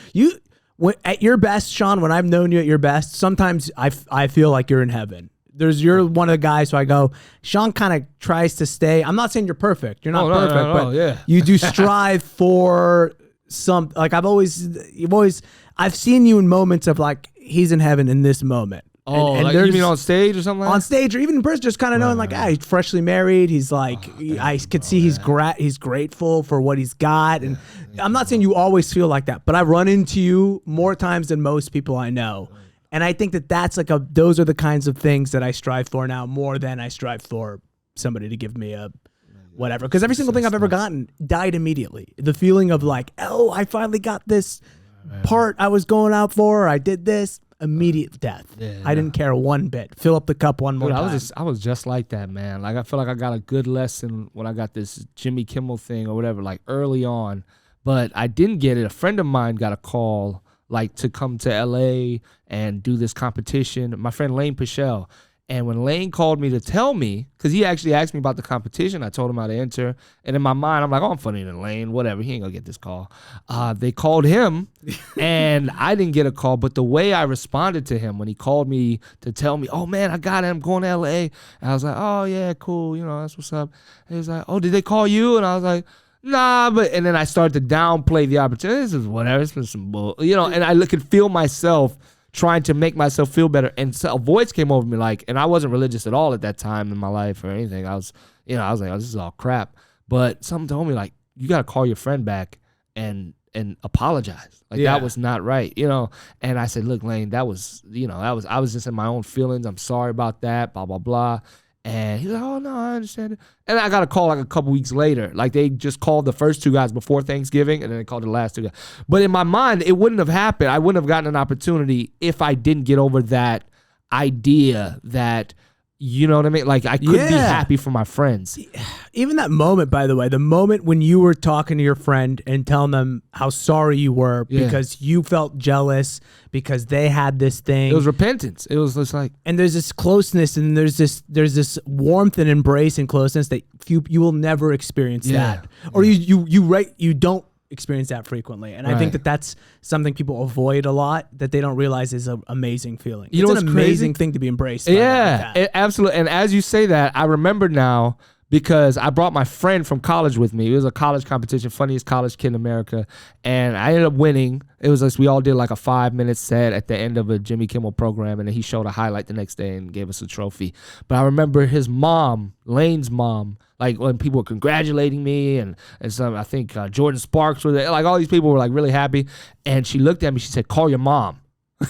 Speaker 2: At your best, Sean. When I've known you at your best, sometimes I feel like you're in heaven. You're one of the guys who I go, Sean kind of tries to stay. I'm not saying you're perfect. You're not perfect, but you do strive for some, like I've seen you in moments of like, he's in heaven in this moment.
Speaker 1: And like, you mean on stage or something like that?
Speaker 2: On stage or even in person, just kind of knowing like, he's freshly married. He's like, I could see he's grateful for what he's got. And I'm not saying you always feel like that, but I run into you more times than most people I know. And I think that's like those are the kinds of things that I strive for now more than I strive for somebody to give me a whatever. Because every single thing I've ever gotten died immediately. The feeling of like, oh, I finally got this part I was going out for. I did this. Immediate death. I didn't care one bit. Fill up the cup one more time.
Speaker 1: I was just like that, man. Like, I feel like I got a good lesson when I got this Jimmy Kimmel thing or whatever, like early on. But I didn't get it. A friend of mine got a call like to come to LA and do this competition. My friend Lane Pichelle. And when Lane called me to tell me, because he actually asked me about the competition, I told him how to enter. And in my mind, I'm like, oh, I'm funnier than Lane, whatever. He ain't gonna get this call. They called him, and I didn't get a call. But the way I responded to him when he called me to tell me, oh, man, I got it. I'm going to LA. And I was like, oh, yeah, cool. You know, that's what's up. And he was like, oh, did they call you? And I was like, nah, and then I started to downplay the opportunity. This is whatever. It's been some bull, you know. And I could feel myself trying to make myself feel better, and so a voice came over me, like, and I wasn't religious at all at that time in my life or anything. I was like, oh, this is all crap. But something told me, like, you got to call your friend back and and apologize. Like that was not right, And I said, look, Lane, I was just in my own feelings. I'm sorry about that, blah, blah, blah. And he was like, oh, no, I understand it. And I got a call like a couple weeks later. Like they just called the first 2 guys before Thanksgiving, and then they called the last 2 guys. But in my mind, it wouldn't have happened. I wouldn't have gotten an opportunity if I didn't get over that idea that, you know what I mean? Like I couldn't be happy for my friends.
Speaker 2: Even that moment, by the way, the moment when you were talking to your friend and telling them how sorry you were because you felt jealous because they had this thing.
Speaker 1: It was repentance. It was just like,
Speaker 2: and there's this closeness and there's this warmth and embrace and closeness that you will never experience that, or you don't experience that frequently. And I think that that's something people avoid a lot, that they don't realize is an amazing feeling. It's an amazing thing to be embraced.
Speaker 1: Absolutely. And as you say that, I remember now, because I brought my friend from college with me. It was a college competition, funniest college kid in America. And I ended up winning. It was like we all did like a 5-minute set at the end of a Jimmy Kimmel program. And then he showed a highlight the next day and gave us a trophy. But I remember his mom, Lane's mom, like when people were congratulating me and some, I think Jordan Sparks were there. Like all these people were like really happy. And she looked at me, she said, call your mom.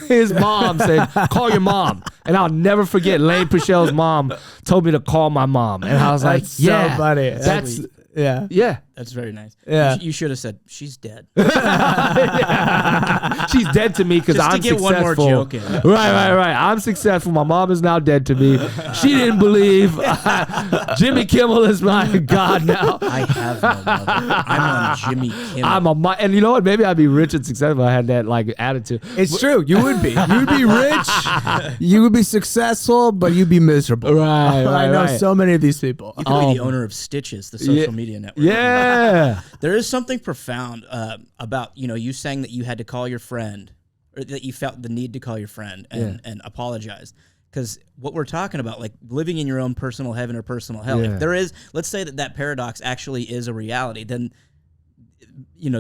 Speaker 1: His mom said, call your mom. And I'll never forget, Lane Pichel's mom told me to call my mom. And I was like,
Speaker 2: so funny.
Speaker 1: Yeah.
Speaker 3: That's very nice.
Speaker 2: Yeah.
Speaker 3: You should have said, she's dead.
Speaker 1: She's dead to me because I'm
Speaker 3: get
Speaker 1: successful.
Speaker 3: One more joke in.
Speaker 1: Right. I'm successful. My mom is now dead to me. She didn't believe. Jimmy Kimmel is my God now.
Speaker 3: I have no mother. I'm on Jimmy Kimmel.
Speaker 1: And you know what? Maybe I'd be rich and successful if I had that like attitude.
Speaker 2: It's true. You would be. You'd be rich. You would be successful, but you'd be miserable.
Speaker 1: Right.
Speaker 2: I know so many of these people.
Speaker 3: You could be the owner of Stitches, the social media network.
Speaker 1: Yeah.
Speaker 3: There is something profound about, you saying that you had to call your friend, or that you felt the need to call your friend and apologize. Because what we're talking about, like living in your own personal heaven or personal hell, if there is, let's say that paradox actually is a reality, then,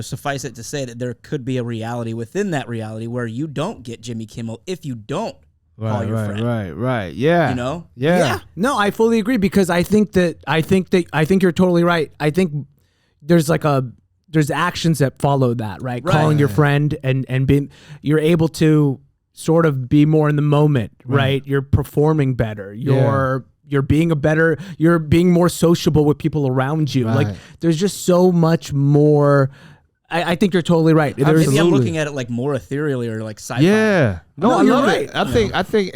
Speaker 3: suffice it to say that there could be a reality within that reality where you don't get Jimmy Kimmel if you don't call your friend.
Speaker 1: Right. Yeah.
Speaker 2: Yeah. No, I fully agree, because I think you're totally right. I think there's actions that follow that, right? Calling your friend and being, you're able to sort of be more in the moment, right? You're performing better. You're being more sociable with people around you. Right. Like there's just so much more. I think you're totally right.
Speaker 3: Maybe I'm looking at it like more ethereally or like sci-fi.
Speaker 1: Yeah. No, I love
Speaker 2: right.
Speaker 1: it.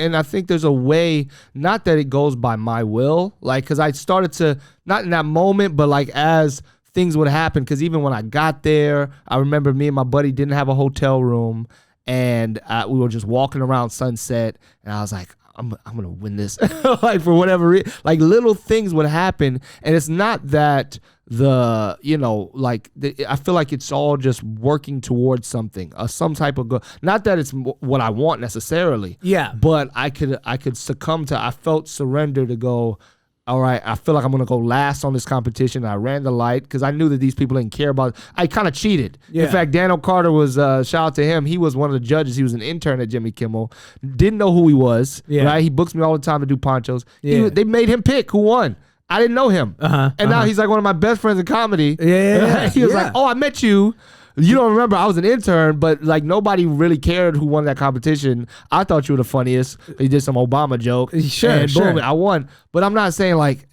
Speaker 1: I think there's a way, not that it goes by my will, like, because I started to, not in that moment, but like as things would happen, because even when I got there, I remember me and my buddy didn't have a hotel room, and we were just walking around Sunset, and I was like, I'm gonna win this. Like for whatever reason, like little things would happen, and it's not that I feel like it's all just working towards something, some type of goal. Not that it's what I want necessarily.
Speaker 2: Yeah.
Speaker 1: But I could succumb to. I felt surrender to go. All right, I feel like I'm going to go last on this competition. I ran the light because I knew that these people didn't care about it. I kind of cheated. Yeah. In fact, Daniel Carter was, shout out to him, he was one of the judges. He was an intern at Jimmy Kimmel. Didn't know who he was, right? He books me all the time to do ponchos. Yeah. They made him pick who won. I didn't know him. And now he's like one of my best friends in comedy.
Speaker 2: Yeah.
Speaker 1: He was like, oh, I met you. You don't remember, I was an intern, but like nobody really cared who won that competition. I thought you were the funniest. He did some Obama joke.
Speaker 2: Sure.
Speaker 1: Boom, I won. But I'm not saying like,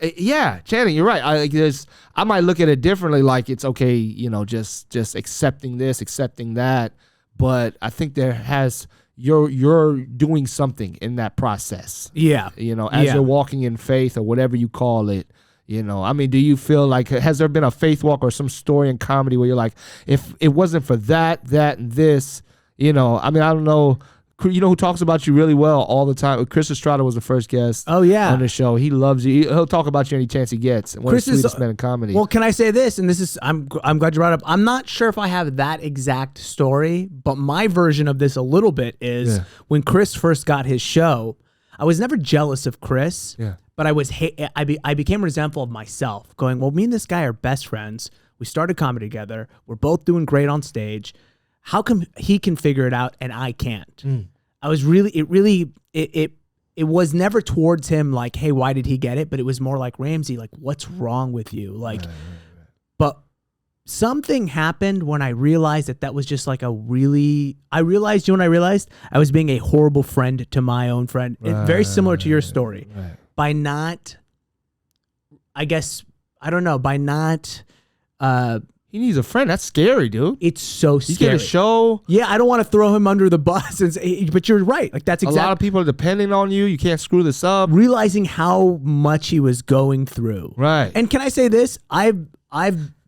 Speaker 1: Channing, you're right. I might look at it differently, like it's okay, just accepting this, accepting that. But I think you're doing something in that process.
Speaker 2: Yeah.
Speaker 1: As you're walking in faith or whatever you call it. Do you feel like, has there been a faith walk or some story in comedy where you're like, if it wasn't for that, and this, I don't know. You know who talks about you really well all the time? Chris Estrada was the first guest on the show. He loves you. He'll talk about you any chance he gets. One of the sweetest men in comedy.
Speaker 2: Well, can I say this? And this is, I'm glad you brought it up. I'm not sure if I have that exact story, but my version of this a little bit is when Chris first got his show, I was never jealous of Chris. Yeah. But I became resentful of myself, going, well, me and this guy are best friends. We started comedy together. We're both doing great on stage. How come he can figure it out and I can't? I was it was never towards him like, hey, why did he get it? But it was more like, Ramsey, like, what's wrong with you? Like, but something happened when I realized that was just like I realized, you know what I realized? I was being a horrible friend to my own friend. Very similar to your story.
Speaker 1: Right.
Speaker 2: By not, I guess, I don't know, by not,
Speaker 1: he needs a friend. That's scary, dude.
Speaker 2: it's so
Speaker 1: You
Speaker 2: scary.
Speaker 1: get a show.
Speaker 2: Yeah, I don't want to throw him under the bus, but you're right. Like that's
Speaker 1: A lot
Speaker 2: exactly
Speaker 1: of people are depending on you. You can't screw this up.
Speaker 2: realizing how much he was going through.
Speaker 1: Right.
Speaker 2: And can I say this? I've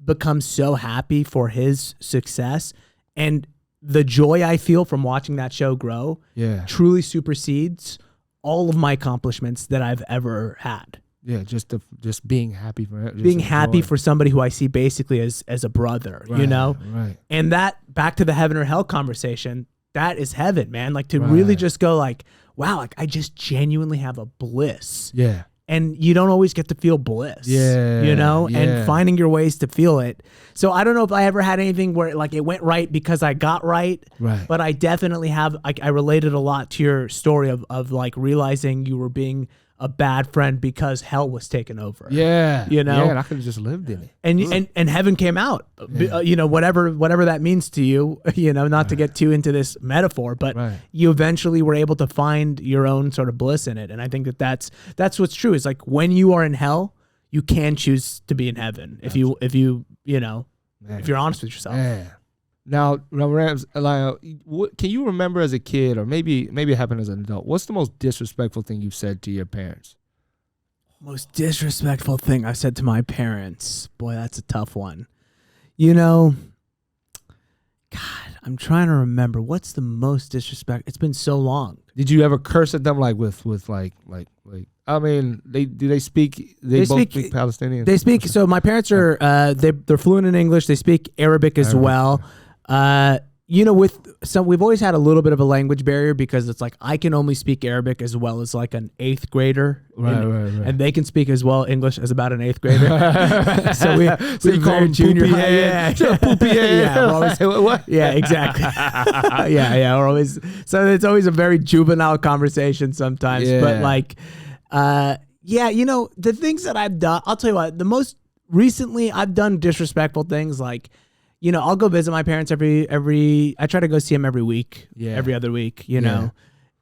Speaker 2: become so happy for his success, and the joy I feel from watching that show grow truly supersedes all of my accomplishments that I've ever had.
Speaker 1: Yeah, just being happy for him.
Speaker 2: Being happy for somebody who I see basically as a brother, you know?
Speaker 1: Right.
Speaker 2: And that, back to the heaven or hell conversation, that is heaven, man. Like to really just go like, wow, like I just genuinely have a bliss.
Speaker 1: Yeah.
Speaker 2: And you don't always get to feel bliss.
Speaker 1: Yeah.
Speaker 2: You know?
Speaker 1: Yeah.
Speaker 2: And finding your ways to feel it. So I don't know if I ever had anything where like it went right because I got right.
Speaker 1: Right.
Speaker 2: But I definitely have, I related a lot to your story of like realizing you were being a bad friend because hell was taken over.
Speaker 1: Yeah.
Speaker 2: You know?
Speaker 1: Yeah, and I could have just lived in it.
Speaker 2: And heaven came out. You know, whatever that means to you, you know, not to get too into this metaphor, but you eventually were able to find your own sort of bliss in it. And I think that's what's true. Is like when you are in hell, you can choose to be in heaven if you know, if you're honest with yourself.
Speaker 1: Man. Now, Rams, like, can you remember as a kid, or maybe it happened as an adult, what's the most disrespectful thing you've said to your parents?
Speaker 2: Most disrespectful thing I said to my parents. Boy, that's a tough one. You know, God, I'm trying to remember. What's the most disrespect? It's been so long.
Speaker 1: Did you ever curse at them like with like I mean, they speak both speak Palestinian?
Speaker 2: They speak, so my parents are they're fluent in English. They speak Arabic as well. You know, we've always had a little bit of a language barrier because it's like I can only speak Arabic as well as like an 8th grader,
Speaker 1: right.
Speaker 2: And they can speak as well English as about an 8th grader. so
Speaker 1: you call them
Speaker 2: junior
Speaker 1: poopy
Speaker 2: high,
Speaker 1: head.
Speaker 2: yeah,
Speaker 1: Poopy head.
Speaker 2: yeah, we're always,
Speaker 1: what?
Speaker 2: yeah, exactly. yeah, we're always, so it's always a very juvenile conversation sometimes, but like, yeah, you know, the things that I've done, I'll tell you what, the most recently I've done disrespectful things like, you know, I'll go visit my parents I try to go see them every week, every other week, you know.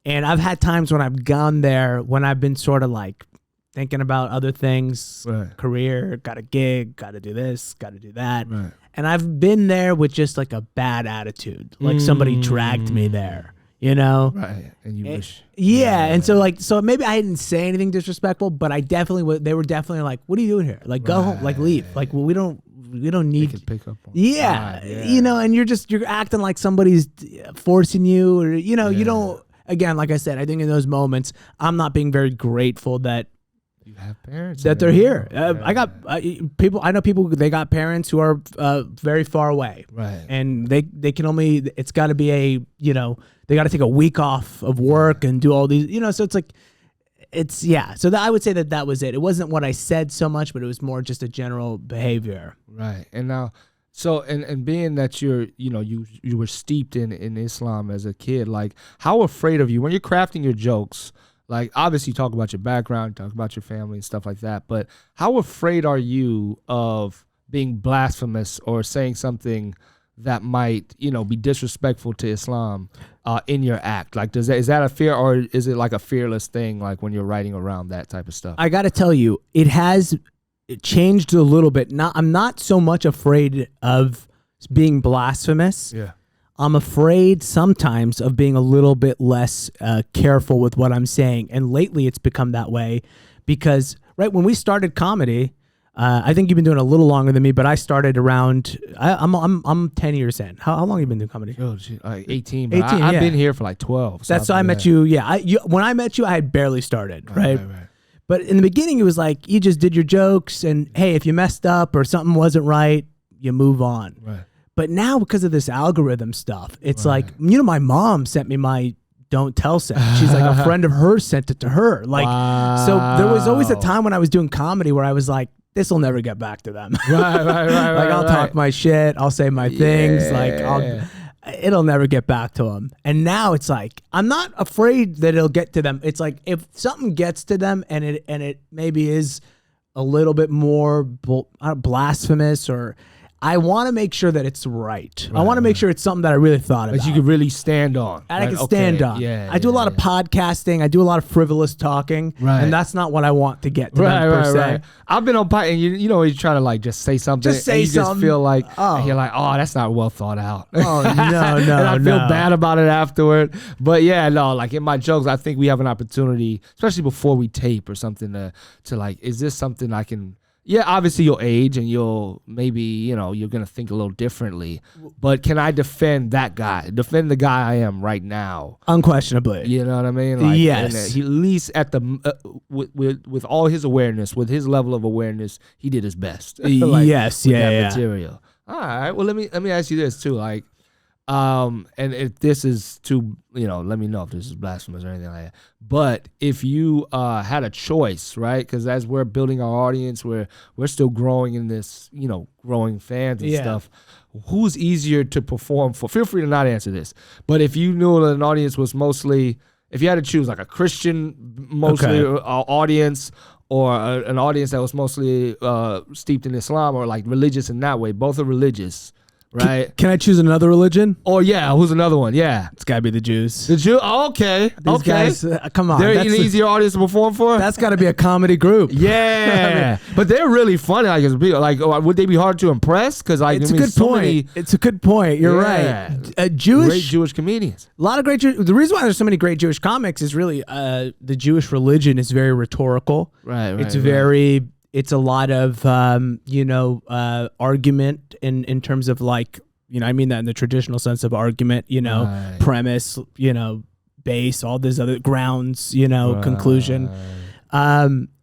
Speaker 2: And I've had times when I've gone there when I've been sort of like thinking about other things, career, got a gig, got to do this, got to do that. Right. And I've been there with just like a bad attitude, like somebody dragged me there, you know.
Speaker 1: Right. And you wish.
Speaker 2: Yeah. And so maybe I didn't say anything disrespectful, but they were definitely like, what are you doing here? Like, go home, like leave. Like, well, we don't need
Speaker 1: to pick up on.
Speaker 2: Yeah. You know, and you're acting like somebody's forcing you, or, you know, you don't, again, like I said, I think in those moments, I'm not being very grateful that
Speaker 1: you have parents
Speaker 2: that they're here. I know people, they got parents who are very far away. Right. And they can only, it's got to be they got to take a week off of work and do all these, you know, so it's like, so I would say that was it. It wasn't what I said so much, but it was more just a general behavior.
Speaker 1: Right. And now, so, and being that you were steeped in Islam as a kid, like, how afraid of you when you're crafting your jokes? Like, obviously you talk about your background, talk about your family and stuff like that, but how afraid are you of being blasphemous or saying something that might, be disrespectful to Islam in your act? Like, is that a fear, or is it like a fearless thing, like when you're writing around that type of stuff?
Speaker 2: I got to tell you, it has changed a little bit. I'm not so much afraid of being blasphemous.
Speaker 1: Yeah.
Speaker 2: I'm afraid sometimes of being a little bit less careful with what I'm saying. And lately it's become that way because, right, when we started comedy, I think you've been doing it a little longer than me, but I started around, I'm 10 years in. How long have you been doing comedy?
Speaker 1: Oh, like 18, but I've been here for like 12. So
Speaker 2: that's why I met you. Yeah. When I met you, I had barely started, right? But in the beginning, it was like, you just did your jokes and, hey, if you messed up or something wasn't right, you move on. Right. But now, because of this algorithm stuff, it's like, my mom sent me my Don't Tell set. She's like, a friend of hers sent it to her. Like, so there was always a time when I was doing comedy where I was like, this will never get back to them.
Speaker 1: Right.
Speaker 2: Like, I'll talk my shit. I'll say my things. Like, it'll never get back to them. And now it's like, I'm not afraid that it'll get to them. It's like, if something gets to them and it maybe is a little bit more blasphemous, or I want to make sure that it's right. I want to make sure it's something that I really thought about.
Speaker 1: That you could really stand on.
Speaker 2: And I can stand on.
Speaker 1: Yeah,
Speaker 2: I do a lot of podcasting. I do a lot of frivolous talking.
Speaker 1: Right.
Speaker 2: And that's not what I want to get to per se.
Speaker 1: Right. I've been on podcast, and you know, you try to like just say something.
Speaker 2: Just say
Speaker 1: and you
Speaker 2: something.
Speaker 1: just feel like, and you're like, oh, that's not well thought out.
Speaker 2: Oh, no,
Speaker 1: and I feel bad about it afterward. But yeah, no, like in my jokes, I think we have an opportunity, especially before we tape or something, to like, is this something I can... Yeah, obviously you'll age and you'll maybe, you know, you're going to think a little differently. But can I defend that guy? Defend the guy I am right now?
Speaker 2: Unquestionably.
Speaker 1: You know what I mean? Like,
Speaker 2: yes.
Speaker 1: He, at least at the with all his awareness, with his level of awareness, he did his best.
Speaker 2: Like, yes, yeah.
Speaker 1: Material. All right. Well, let me ask you this too. Like, and if this is too, you know, let me know if this is blasphemous or anything like that. But if you had a choice, right? Because as we're building our audience, we're still growing in this, you know, growing fans and stuff. Who's easier to perform for? Feel free to not answer this. But if you knew that an audience was mostly, if you had to choose like a Christian mostly audience, or an audience that was mostly steeped in Islam or like religious in that way, both are religious. Right.
Speaker 2: Can I choose another religion?
Speaker 1: Oh yeah, who's another one? Yeah,
Speaker 2: it's gotta be the Jews.
Speaker 1: The Jew. Oh, okay.
Speaker 2: These guys, come on.
Speaker 1: They're an easier audience to perform for.
Speaker 2: That's got to be a comedy group.
Speaker 1: Yeah, but they're really funny. Like, would they be hard to impress? Because like,
Speaker 2: it's a good point. It's a good point. You're right.
Speaker 1: Great Jewish comedians.
Speaker 2: A lot of great. The reason why there's so many great Jewish comics is really the Jewish religion is very rhetorical.
Speaker 1: Right.
Speaker 2: It's very. It's a lot of, argument in terms of like, you know, I mean that in the traditional sense of argument, you know, premise, you know, base, all these other grounds, you know, conclusion.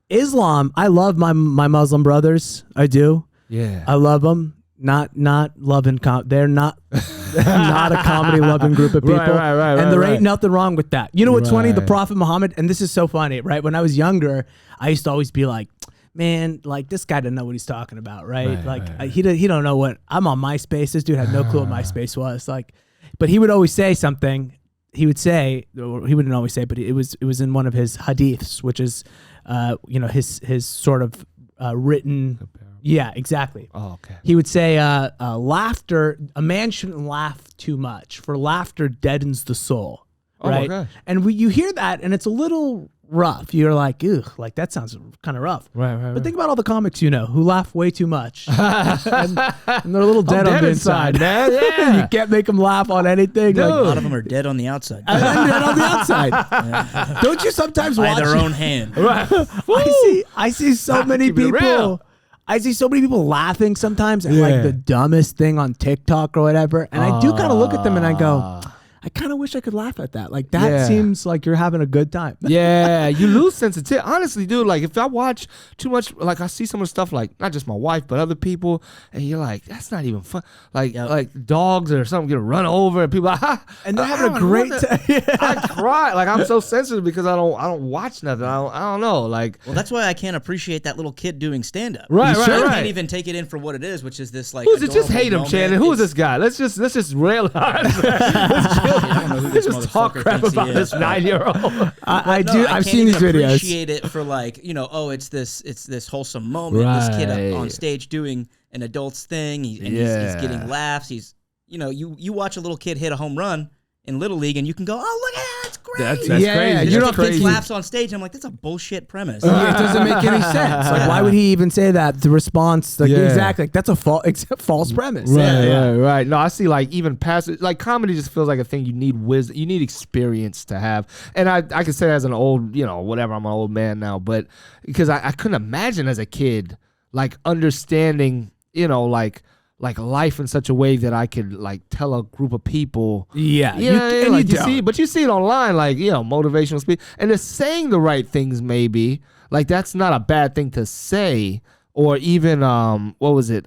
Speaker 2: Islam, I love my Muslim brothers. I do.
Speaker 1: Yeah.
Speaker 2: I love them. Not loving, they're not a comedy loving group of people.
Speaker 1: Right,
Speaker 2: and there ain't nothing wrong with that. You know what's funny? The Prophet Muhammad, and this is so funny, right? When I was younger, I used to always be like, man, like this guy doesn't know what he's talking about, right? He don't know what I'm on MySpace. This dude had no clue what MySpace was. Like, but he would always say something. He would say, or he wouldn't always say, but it was in one of his hadiths, which is, his sort of written. Yeah, exactly.
Speaker 1: Oh, okay.
Speaker 2: He would say, laughter. A man shouldn't laugh too much, for laughter deadens the soul. Right, and you hear that, and it's a little rough. You're like, ugh, like that sounds kind of rough.
Speaker 1: Right.
Speaker 2: But think about all the comics you know who laugh way too much, and they're a little dead on the inside,
Speaker 1: man. Yeah,
Speaker 2: you can't make them laugh on anything.
Speaker 3: Like, a lot of them are dead on the outside.
Speaker 2: Dead on the outside. Don't you sometimes
Speaker 3: by
Speaker 2: watch
Speaker 3: their own hand?
Speaker 1: Right.
Speaker 2: I see so many people. I see so many people laughing sometimes at like the dumbest thing on TikTok or whatever, and I do kind of look at them and I go, I kind of wish I could laugh at that. Like that seems like you're having a good time.
Speaker 1: Yeah, you lose sensitivity. Honestly, dude, like if I watch too much, like I see some of the stuff, like not just my wife, but other people, and you're like, that's not even fun. Like dogs or something get run over, and people are like,
Speaker 2: and they're having a great time.
Speaker 1: I cry. Like I'm so sensitive because I don't watch nothing. I don't know. Like,
Speaker 3: well, that's why I can't appreciate that little kid doing stand up.
Speaker 1: Right.
Speaker 3: I can't even take it in for what it is, which is this like.
Speaker 1: Who's it? Just hate him, Shannon. Who is this guy? Let's just rail on.
Speaker 3: I don't know who this
Speaker 1: just talk crap about this 9-year-old.
Speaker 2: I've seen these videos.
Speaker 3: Appreciate it for like, you know, oh, it's this wholesome moment. This kid up on stage doing an adult's thing. He's getting laughs. He's, you know, you watch a little kid hit a home run in Little League, and you can go, oh, look at that, that's great.
Speaker 1: That's crazy.
Speaker 3: You don't think laughs on stage. I'm like, that's a bullshit premise.
Speaker 2: It doesn't make any sense. Like, why would he even say that? The response, like, exactly, like, that's a false premise.
Speaker 1: Right. No, I see. Like even passive, like comedy just feels like a thing you need wisdom, you need experience to have. And I can say as an old, you know, whatever. I'm an old man now, but because I couldn't imagine as a kid like understanding, you know, like life in such a way that I could like tell a group of people.
Speaker 2: Yeah.
Speaker 1: You see it online, like, you know, motivational speech, and they're saying the right things maybe. Like that's not a bad thing to say. Or even what was it?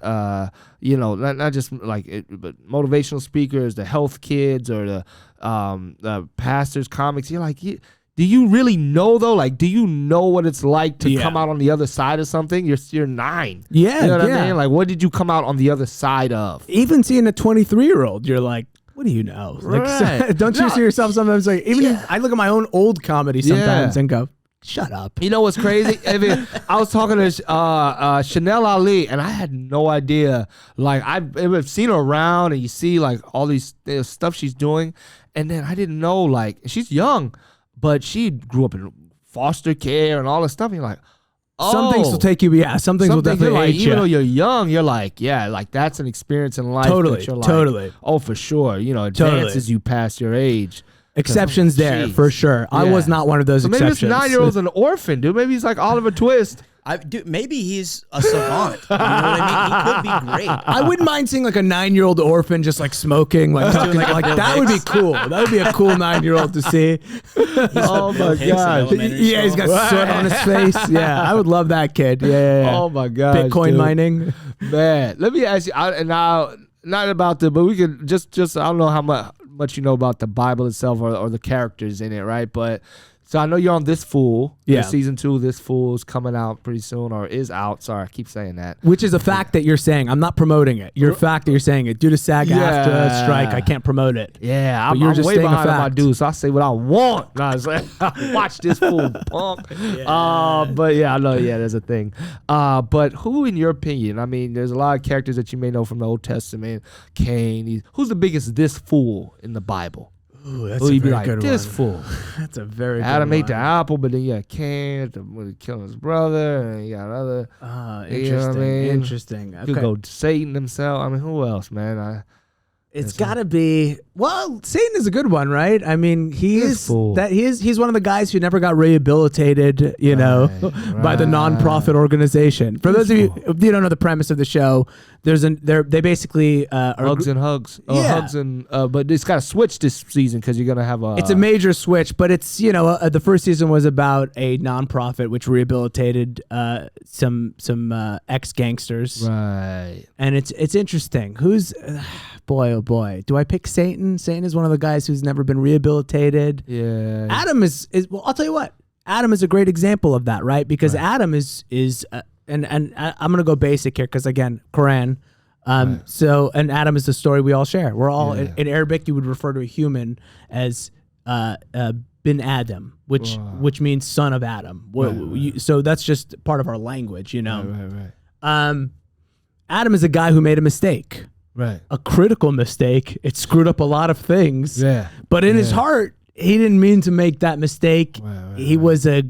Speaker 1: You know, not just like but motivational speakers, the health kids, or the pastors, comics. You're like, do you really know though? Like, do you know what it's like to come out on the other side of something? You're 9.
Speaker 2: Yeah,
Speaker 1: you know what I mean? Like, what did you come out on the other side of?
Speaker 2: Even seeing a 23-year-old, you're like, what do you know? Like,
Speaker 1: right.
Speaker 2: don't you see yourself sometimes like? Even I look at my own old comedy sometimes and go, Shut up.
Speaker 1: You know what's crazy? I mean, I was talking to Chanel Ali, and I had no idea. Like, I've seen her around, and you see like all these stuff she's doing, and then I didn't know, like, she's young, but she grew up in foster care and all this stuff. And you're like, oh,
Speaker 2: some things will take you. Yeah, some things will definitely
Speaker 1: like,
Speaker 2: age
Speaker 1: even though
Speaker 2: you.
Speaker 1: you're young, you're like, yeah, like that's an experience in life.
Speaker 2: Totally,
Speaker 1: that you're like,
Speaker 2: totally.
Speaker 1: Oh, for sure. You know, advances you past your age.
Speaker 2: Exceptions there for sure. Yeah. I was not one of those exceptions.
Speaker 1: Maybe this 9-year-old's an orphan, dude. Maybe he's like Oliver Twist.
Speaker 3: Dude, maybe he's a savant. You know what I mean? He could be great.
Speaker 2: I wouldn't mind seeing like a 9-year-old orphan just like smoking, like talking, like that would be cool. That would be a cool 9-year-old to see.
Speaker 1: Oh my god!
Speaker 2: Yeah, he's got soot on his face. Yeah, I would love that kid. Yeah.
Speaker 1: Oh my god!
Speaker 2: Bitcoin mining.
Speaker 1: Man, let me ask you. Now, not about but we can just. I don't know how much you know about the Bible itself or the characters in it, right? But so I know you're on This Fool.
Speaker 2: Yeah.
Speaker 1: Season 2 of This Fool is coming out pretty soon, or is out. Sorry, I keep saying that.
Speaker 2: Which is a fact that you're saying. I'm not promoting it. You're a fact that you're saying it. Due to SAG-AFTRA strike, I can't promote it.
Speaker 1: Yeah, I'm
Speaker 2: just
Speaker 1: way
Speaker 2: stating a
Speaker 1: behind
Speaker 2: fact.
Speaker 1: my dudes, so I say what I want. No, it's like, watch This Fool, punk. But yeah, I know. Yeah, there's a thing. But who, in your opinion? I mean, there's a lot of characters that you may know from the Old Testament. Cain. Who's the biggest This Fool in the Bible?
Speaker 2: Ooh, that's
Speaker 1: Who
Speaker 2: a
Speaker 1: you be
Speaker 2: very
Speaker 1: like,
Speaker 2: good
Speaker 1: this
Speaker 2: one.
Speaker 1: fool.
Speaker 2: That's a very
Speaker 1: Adam
Speaker 2: good
Speaker 1: ate
Speaker 2: one.
Speaker 1: the apple, but then you got Cain killing his brother, and you got other.
Speaker 2: Interesting.
Speaker 1: You know what I mean?
Speaker 2: Interesting. Okay.
Speaker 1: Could go Satan himself. I mean, who else, man?
Speaker 2: It's got to be. Well, Satan is a good one, right? I mean, he's one of the guys who never got rehabilitated, you know, by the nonprofit organization. For those of you who don't know the premise of the show, they basically
Speaker 1: hugs and hugs. Hugs and but it's got to switch this season because you're gonna have a.
Speaker 2: It's a major switch, but it's the first season was about a nonprofit which rehabilitated some ex gangsters,
Speaker 1: right?
Speaker 2: And it's interesting. Who's boy, oh boy, do I pick Satan? Satan is one of the guys who's never been rehabilitated.
Speaker 1: Yeah.
Speaker 2: Adam is well, I'll tell you what. Adam is a great example of that, right? Because Adam is and I'm gonna go basic here because again, Quran. So and Adam is the story we all share. We're all in Arabic. You would refer to a human as bin Adam, which means son of Adam. So that's just part of our language, you know.
Speaker 1: Right.
Speaker 2: Adam is a guy who made a mistake.
Speaker 1: Right.
Speaker 2: A critical mistake. It screwed up a lot of things.
Speaker 1: Yeah.
Speaker 2: But in his heart, he didn't mean to make that mistake. He was a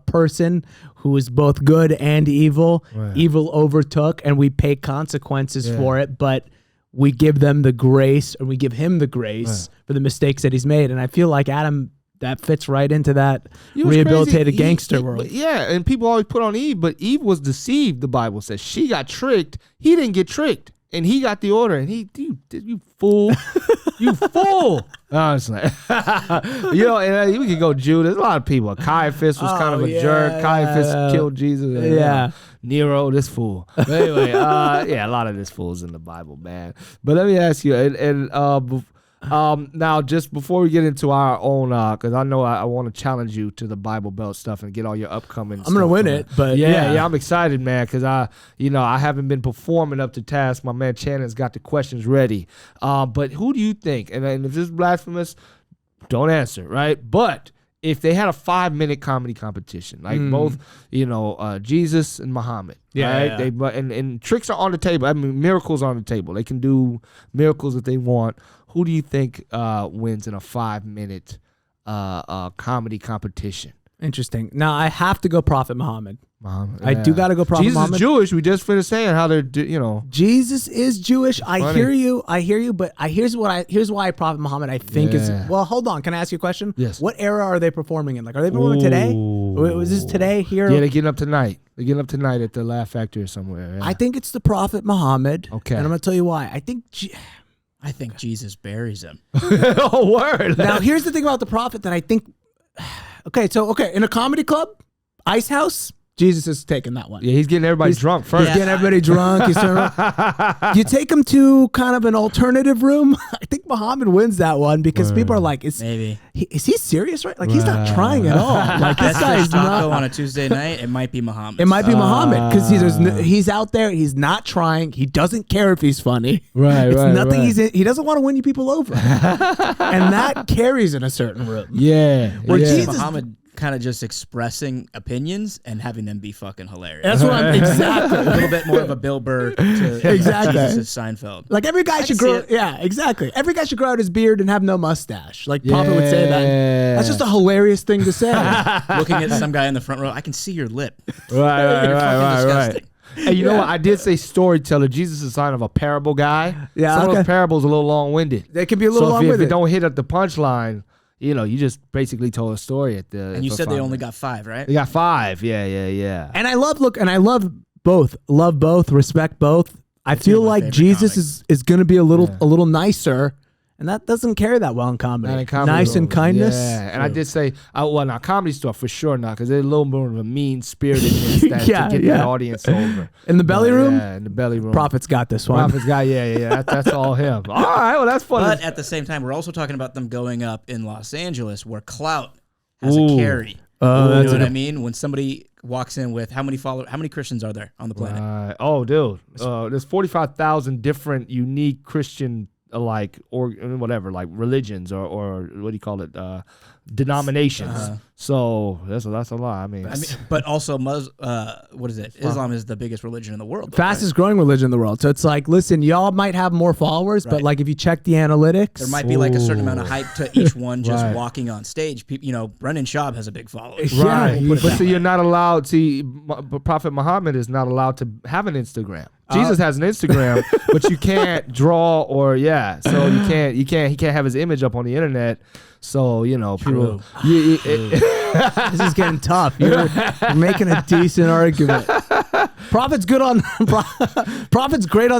Speaker 2: person who was both good and evil. Evil overtook, and we pay consequences for it, but we give them the grace, and we give him the grace for the mistakes that he's made. And I feel like Adam, that fits right into that rehabilitated gangster world.
Speaker 1: Yeah, and people always put on Eve, but Eve was deceived, the Bible says. She got tricked. He didn't get tricked. And he got the order, and you fool, you fool. I was like, and we could go Judas. There's a lot of people. Caiaphas was kind of a jerk. Caiaphas killed Jesus. And, Nero, this fool. But anyway, a lot of this fool's in the Bible, man. But let me ask you, now, just before we get into our own, because I know I want to challenge you to the Bible Belt stuff and get all your upcoming.
Speaker 2: I'm gonna win it, but
Speaker 1: yeah, I'm excited, man, because I haven't been performing up to task. My man Shannon's got the questions ready. But who do you think? And if this is blasphemous, don't answer, right? But if they had a 5-minute comedy competition, like both, Jesus and Muhammad, right? And tricks are on the table. I mean, miracles are on the table. They can do miracles if they want. Who do you think wins in a 5-minute comedy competition?
Speaker 2: Interesting. Now I have to go Prophet Muhammad. I do got to go Prophet Muhammad.
Speaker 1: Jesus is Jewish. We just finished saying how they're,
Speaker 2: Jesus is Jewish. I hear you. But here's why Prophet Muhammad I think is. Well, hold on. Can I ask you a question?
Speaker 1: Yes.
Speaker 2: What era are they performing in? Like, are they performing today? Was this today here?
Speaker 1: Yeah, they're getting up tonight. They're getting up tonight at the Laugh Factory or somewhere. Yeah.
Speaker 2: I think it's the Prophet Muhammad.
Speaker 1: Okay.
Speaker 2: And I'm gonna tell you why.
Speaker 3: I think Jesus buries him.
Speaker 1: Oh, word.
Speaker 2: Now, here's the thing about the Prophet that I think. Okay, in a comedy club, Ice House, Jesus is taking that one.
Speaker 1: Yeah, he's getting everybody drunk first.
Speaker 2: He's getting everybody drunk. You take him to kind of an alternative room. I think Muhammad wins that one because people are like, is he serious, right? Like, he's not trying at all. Like, this guy's not.
Speaker 3: On a Tuesday night, it might be Muhammad.
Speaker 2: It might be Muhammad because he's out there. He's not trying. He doesn't care if he's funny.
Speaker 1: Right,
Speaker 2: nothing. He doesn't want to win you people over, and that carries in a certain room.
Speaker 1: Yeah.
Speaker 2: Where
Speaker 3: Jesus, Muhammad kind of just expressing opinions and having them be fucking hilarious.
Speaker 2: That's what I'm exactly.
Speaker 3: A little bit more of a Bill Burr to
Speaker 2: Exactly.
Speaker 3: Jesus' Seinfeld.
Speaker 2: Like every guy should grow. Yeah, exactly. Every guy should grow out his beard and have no mustache. Like Papa would say that. That's just a hilarious thing to say.
Speaker 3: Looking at some guy in the front row, I can see your lip.
Speaker 1: Right. Hey, you know what? I did say storyteller. Jesus is a sign of a parable guy.
Speaker 2: Yeah,
Speaker 1: some of those parables are a little long-winded.
Speaker 2: They can be a little
Speaker 1: so
Speaker 2: long-winded.
Speaker 1: If you don't hit at the punchline, you know, you just basically told a story at the.
Speaker 3: And you said they only got 5, right?
Speaker 1: They got 5. Yeah.
Speaker 2: And I love both. Love both. Respect both. I feel like Jesus is going to be a little nicer. And that doesn't carry that well in comedy. Nice and kindness.
Speaker 1: Yeah, and I did say, now comedy stuff for sure not, because there's a little more of a mean-spiritedness to get that audience over.
Speaker 2: In the belly room?
Speaker 1: Yeah, in the belly room.
Speaker 2: Prophet's got this one.
Speaker 1: Prophet's got, that's all him. All right, well, that's funny.
Speaker 3: But at the same time, we're also talking about them going up in Los Angeles where clout has a carry. You know what I mean? When somebody walks in with how many Christians are there on the planet?
Speaker 1: Oh, dude. There's 45,000 different unique Christian or whatever, like religions or what do you call it, denominations. So that's a lot. I mean,
Speaker 3: but also what is it? Islam is the biggest religion in the world.
Speaker 2: Fastest growing religion in the world. So it's like, listen, y'all might have more followers, but like if you check the analytics,
Speaker 3: there might be like a certain amount of hype to each one just walking on stage. Brendan Schaub has a big following.
Speaker 1: Right. But so you're not allowed. See, Prophet Muhammad is not allowed to have an Instagram. Jesus has an Instagram, but you can't draw so he can't have his image up on the internet. So, people.
Speaker 2: This is getting tough. You're making a decent argument. Prophet's great on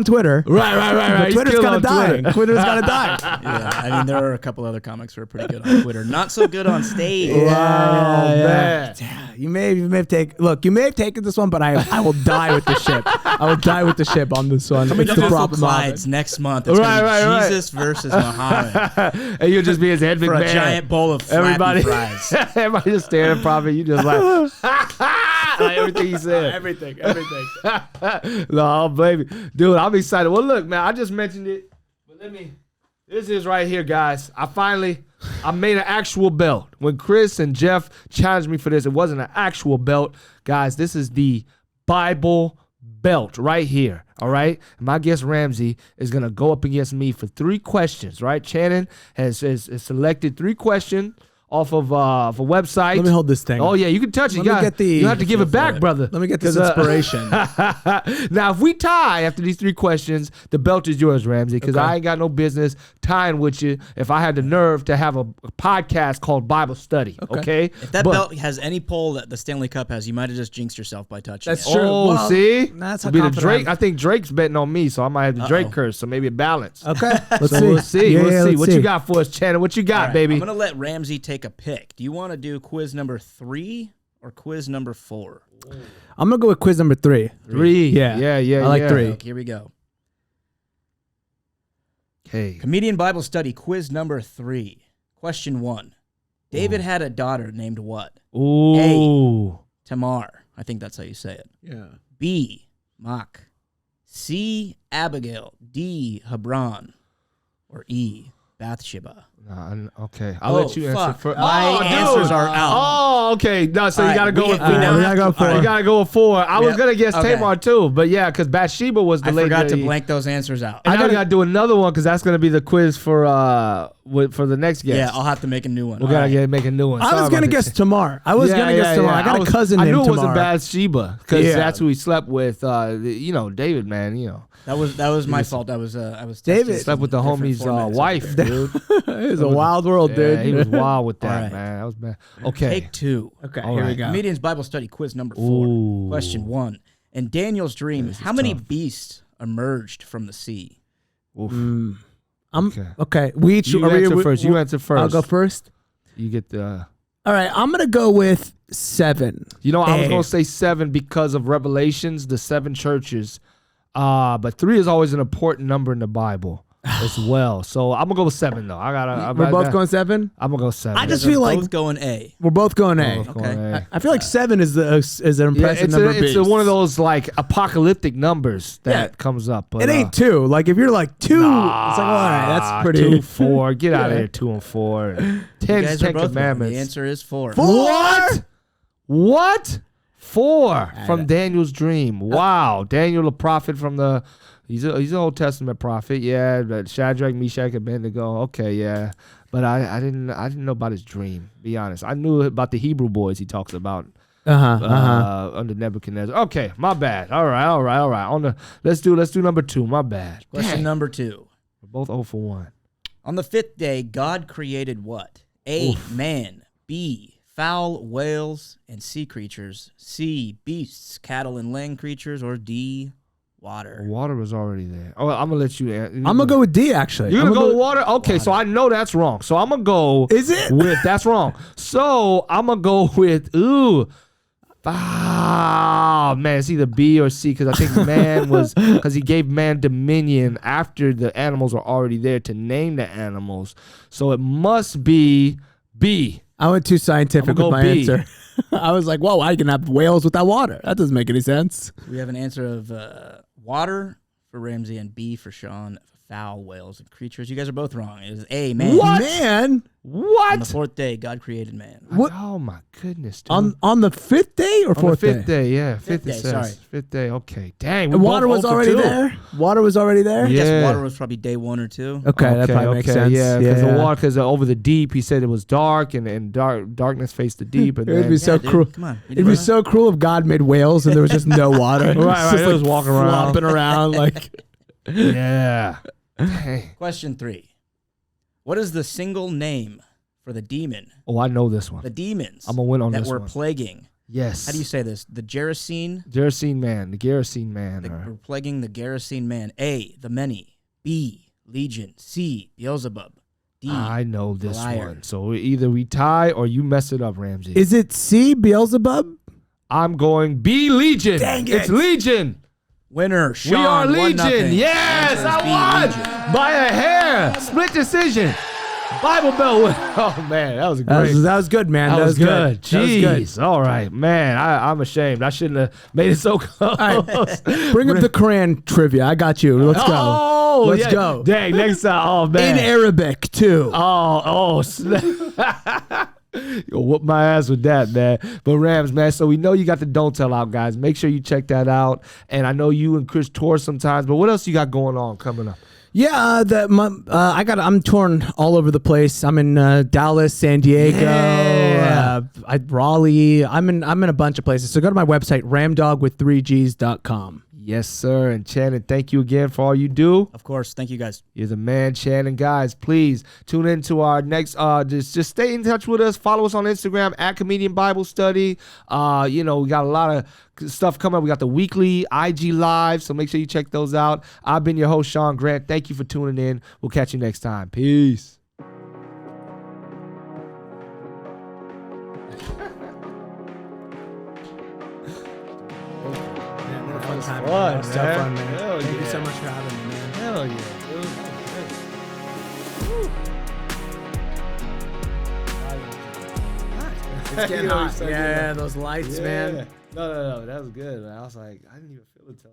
Speaker 2: Twitter.
Speaker 1: Right.
Speaker 2: Twitter's gonna die. Twitter's gonna die.
Speaker 3: Yeah, I mean, there are a couple other comics who are pretty good on Twitter. Not so good on stage.
Speaker 2: Man. You may have taken this one, but I will die with the ship. I will die with the ship on this one.
Speaker 3: Coming to Clyde's next month. It's gonna be Jesus versus Muhammad.
Speaker 1: And you'll just be his head
Speaker 3: for a giant bowl of flappy fries.
Speaker 1: Everybody just staring at Prophet. You just like everything he said.
Speaker 2: Everything.
Speaker 1: No, baby. Dude, I'm excited. Well, look, man, I just mentioned it. But this is right here, guys. I made an actual belt. When Chris and Jeff challenged me for this, it wasn't an actual belt. Guys, this is the Bible belt right here. All right. My guest Ramsey is going to go up against me for 3 questions, right? Shannon has selected 3 questions off of a website.
Speaker 2: Let me hold this thing.
Speaker 1: Oh, yeah, you can touch it. You have to give it back, brother.
Speaker 2: Let me get this inspiration.
Speaker 1: Now, if we tie after these 3 questions, the belt is yours, Ramsey, because I ain't got no business tying with you if I had the nerve to have a podcast called Bible Study, okay?
Speaker 3: If that belt has any pull that the Stanley Cup has, you might have just jinxed yourself by touching
Speaker 2: That's
Speaker 3: it.
Speaker 2: true.
Speaker 1: Oh,
Speaker 2: well,
Speaker 1: see?
Speaker 2: That's how
Speaker 1: be the
Speaker 2: confident
Speaker 1: Drake. I think Drake's betting on me, so I might have the Drake curse, so maybe a balance.
Speaker 2: Okay. Let's
Speaker 1: see.
Speaker 2: Yeah,
Speaker 1: We'll see.
Speaker 2: let's
Speaker 1: What
Speaker 2: see.
Speaker 1: you got for us, Shannon? What you got, baby?
Speaker 3: I'm going to let Ramsey take a pick. Do you want to do quiz number 3 or quiz number 4?
Speaker 2: I'm going to go with quiz number 3.
Speaker 1: 3.
Speaker 2: Yeah. I like 3.
Speaker 3: Okay, here we go.
Speaker 1: Okay.
Speaker 3: Comedian Bible Study, quiz number 3. Question 1. David had a daughter named what?
Speaker 1: Ooh.
Speaker 3: A, Tamar. I think that's how you say it.
Speaker 2: Yeah.
Speaker 3: B, Mach. C, Abigail. D, Hebron. Or E, Bathsheba.
Speaker 1: Okay, I'll let you answer first.
Speaker 3: My answers are out.
Speaker 1: Oh, okay. No, so you got to go with 4.
Speaker 3: We gotta
Speaker 2: go 4.
Speaker 1: You got to go with 4. I was going to guess Tamar too, but yeah, because Bathsheba was the lady.
Speaker 3: I forgot to blank those answers out.
Speaker 1: I got to do another one because that's going to be the quiz for the next guest.
Speaker 3: Yeah, I'll have to make a new one.
Speaker 1: We got to make a new one.
Speaker 2: I was going to guess Tamar. I got a cousin named Tamar.
Speaker 1: I knew it wasn't Bathsheba because that's who he slept with. David, man,
Speaker 3: That was my fault. I was
Speaker 2: David
Speaker 1: slept with the homie's wife, dude.
Speaker 2: It was a wild world, dude.
Speaker 1: He was wild with that,
Speaker 3: right.
Speaker 1: man. That was bad. Okay.
Speaker 3: Take 2.
Speaker 2: Okay,
Speaker 1: All
Speaker 2: here
Speaker 1: right.
Speaker 2: we go.
Speaker 3: Comedian's Bible Study, quiz number 4.
Speaker 1: Ooh.
Speaker 3: Question 1. In Daniel's dream, how many beasts emerged from the sea?
Speaker 1: Oof.
Speaker 2: Okay. We each
Speaker 1: You answer first. You answer first.
Speaker 2: I'll go first.
Speaker 1: You get the.
Speaker 2: All right, I'm gonna go with 7.
Speaker 1: I was gonna say 7 because of Revelations, the 7 churches. But 3 is always an important number in the Bible. as well. So I'm gonna go with 7 though.
Speaker 2: We're both going 7.
Speaker 1: I'm gonna go 7.
Speaker 2: I just feel like
Speaker 3: both going A.
Speaker 2: we're both going A.
Speaker 1: Both going A.
Speaker 2: I feel like 7 is an impressive number.
Speaker 1: It's one of those like apocalyptic numbers that comes up. But,
Speaker 2: it ain't 2. Like if you're like 2, it's like all right, that's pretty.
Speaker 1: 2, 4. Get out of here, 2 and 4. 10's 10 commandments.
Speaker 3: The answer is 4.
Speaker 1: What? 4 from Daniel's dream. Wow, Daniel, the prophet from the. He's an Old Testament prophet, yeah. But Shadrach, Meshach, and Abednego, okay, yeah. But I didn't know about his dream. Be honest, I knew about the Hebrew boys he talks about under Nebuchadnezzar. Okay, my bad. All right. Let's do number 2. My bad.
Speaker 3: Question number 2.
Speaker 1: We're both 0 for 1.
Speaker 3: On the 5th day, God created what? A, man. B, fowl, whales, and sea creatures. C, beasts, cattle, and land creatures. Or D, water.
Speaker 1: Water was already there. Oh, I'm gonna let you.
Speaker 2: I'm gonna go with D. Actually,
Speaker 1: you're gonna go with water. Okay, water. So I know that's wrong. So I'm gonna go.
Speaker 2: Is it?
Speaker 1: That's wrong. So I'm gonna go with man, it's either B or C because I think man was because he gave man dominion after the animals were already there to name the animals. So it must be B.
Speaker 2: I went too scientific with my answer. I was like, whoa, I can have whales without water. That doesn't make any sense.
Speaker 3: We have an answer of water for Ramsey and B for Sean. Fowl, whales, and creatures. You guys are both wrong. It is A, man.
Speaker 2: What? Man? What?
Speaker 3: On the 4th day, God created man.
Speaker 2: What?
Speaker 1: Oh, my goodness, dude.
Speaker 2: On the 5th day or 4th day?
Speaker 1: On the 5th day, yeah. 5th day,
Speaker 3: sorry.
Speaker 1: 5th day, okay. Dang,
Speaker 2: and water was already there? Water was already there?
Speaker 3: I guess water was probably day 1 or 2.
Speaker 2: Okay, that probably makes sense.
Speaker 1: Yeah, because the water, because over the deep, he said it was dark, and darkness faced the deep. And
Speaker 2: it would be so cruel. Come on. It'd be so cruel if God made whales and there was just no water.
Speaker 1: right, it was walking around.
Speaker 2: Flopping around like.
Speaker 1: Yeah. Dang.
Speaker 3: Question 3. What is the single name for the demon?
Speaker 1: Oh, I know this one.
Speaker 3: The demons.
Speaker 1: I'm going to win on
Speaker 3: that
Speaker 1: this one.
Speaker 3: That were plaguing.
Speaker 1: Yes.
Speaker 3: How do you say this? The Gerasene?
Speaker 1: Gerasene man. The Gerasene man.
Speaker 3: We're plaguing the Gerasene man. A, the many. B, legion. C, Beelzebub. D,
Speaker 1: I know this one. So either we tie or you mess it up, Ramsey.
Speaker 2: Is it C, Beelzebub?
Speaker 1: I'm going B, legion.
Speaker 2: Dang it.
Speaker 1: It's legion.
Speaker 3: Winner, Sean.
Speaker 1: We are legion.
Speaker 3: 1-0.
Speaker 1: Yes, I won by a hair. Split decision. Bible Belt win. Oh, man, that was great.
Speaker 2: That was good, man.
Speaker 1: That was good.
Speaker 2: Jeez.
Speaker 1: That was good. All right, man. I'm ashamed. I shouldn't have made it so close.
Speaker 2: Right. Bring up the Quran trivia. I got you. Let's go.
Speaker 1: Oh,
Speaker 2: let's go.
Speaker 1: Dang, next time. Oh, man.
Speaker 2: In Arabic, too.
Speaker 1: Oh, you'll whoop my ass with that, man. But Rams, man, so we know you got the Don't Tell out, guys. Make sure you check that out. And I know you and Chris tour sometimes, but what else you got going on coming up?
Speaker 2: Yeah, I'm torn all over the place. I'm in Dallas, San Diego, Raleigh. I'm in a bunch of places. So go to my website, ramdogwith3gs.com.
Speaker 1: Yes, sir. And Shannon, thank you again for all you do.
Speaker 3: Of course. Thank you, guys.
Speaker 1: You're the man, Shannon. Guys, please tune in to our next, just stay in touch with us. Follow us on Instagram, @Comedian Bible Study. We got a lot of stuff coming up. We got the weekly IG Live, so make sure you check those out. I've been your host, Sean Grant. Thank you for tuning in. We'll catch you next time. Peace.
Speaker 2: Fun, so fun, man. Thank you so much for having me, man.
Speaker 1: Hell yeah, dude.
Speaker 2: It's getting hot. Yeah, those lights, man.
Speaker 1: No. That was good, man. I was like, I didn't even feel it till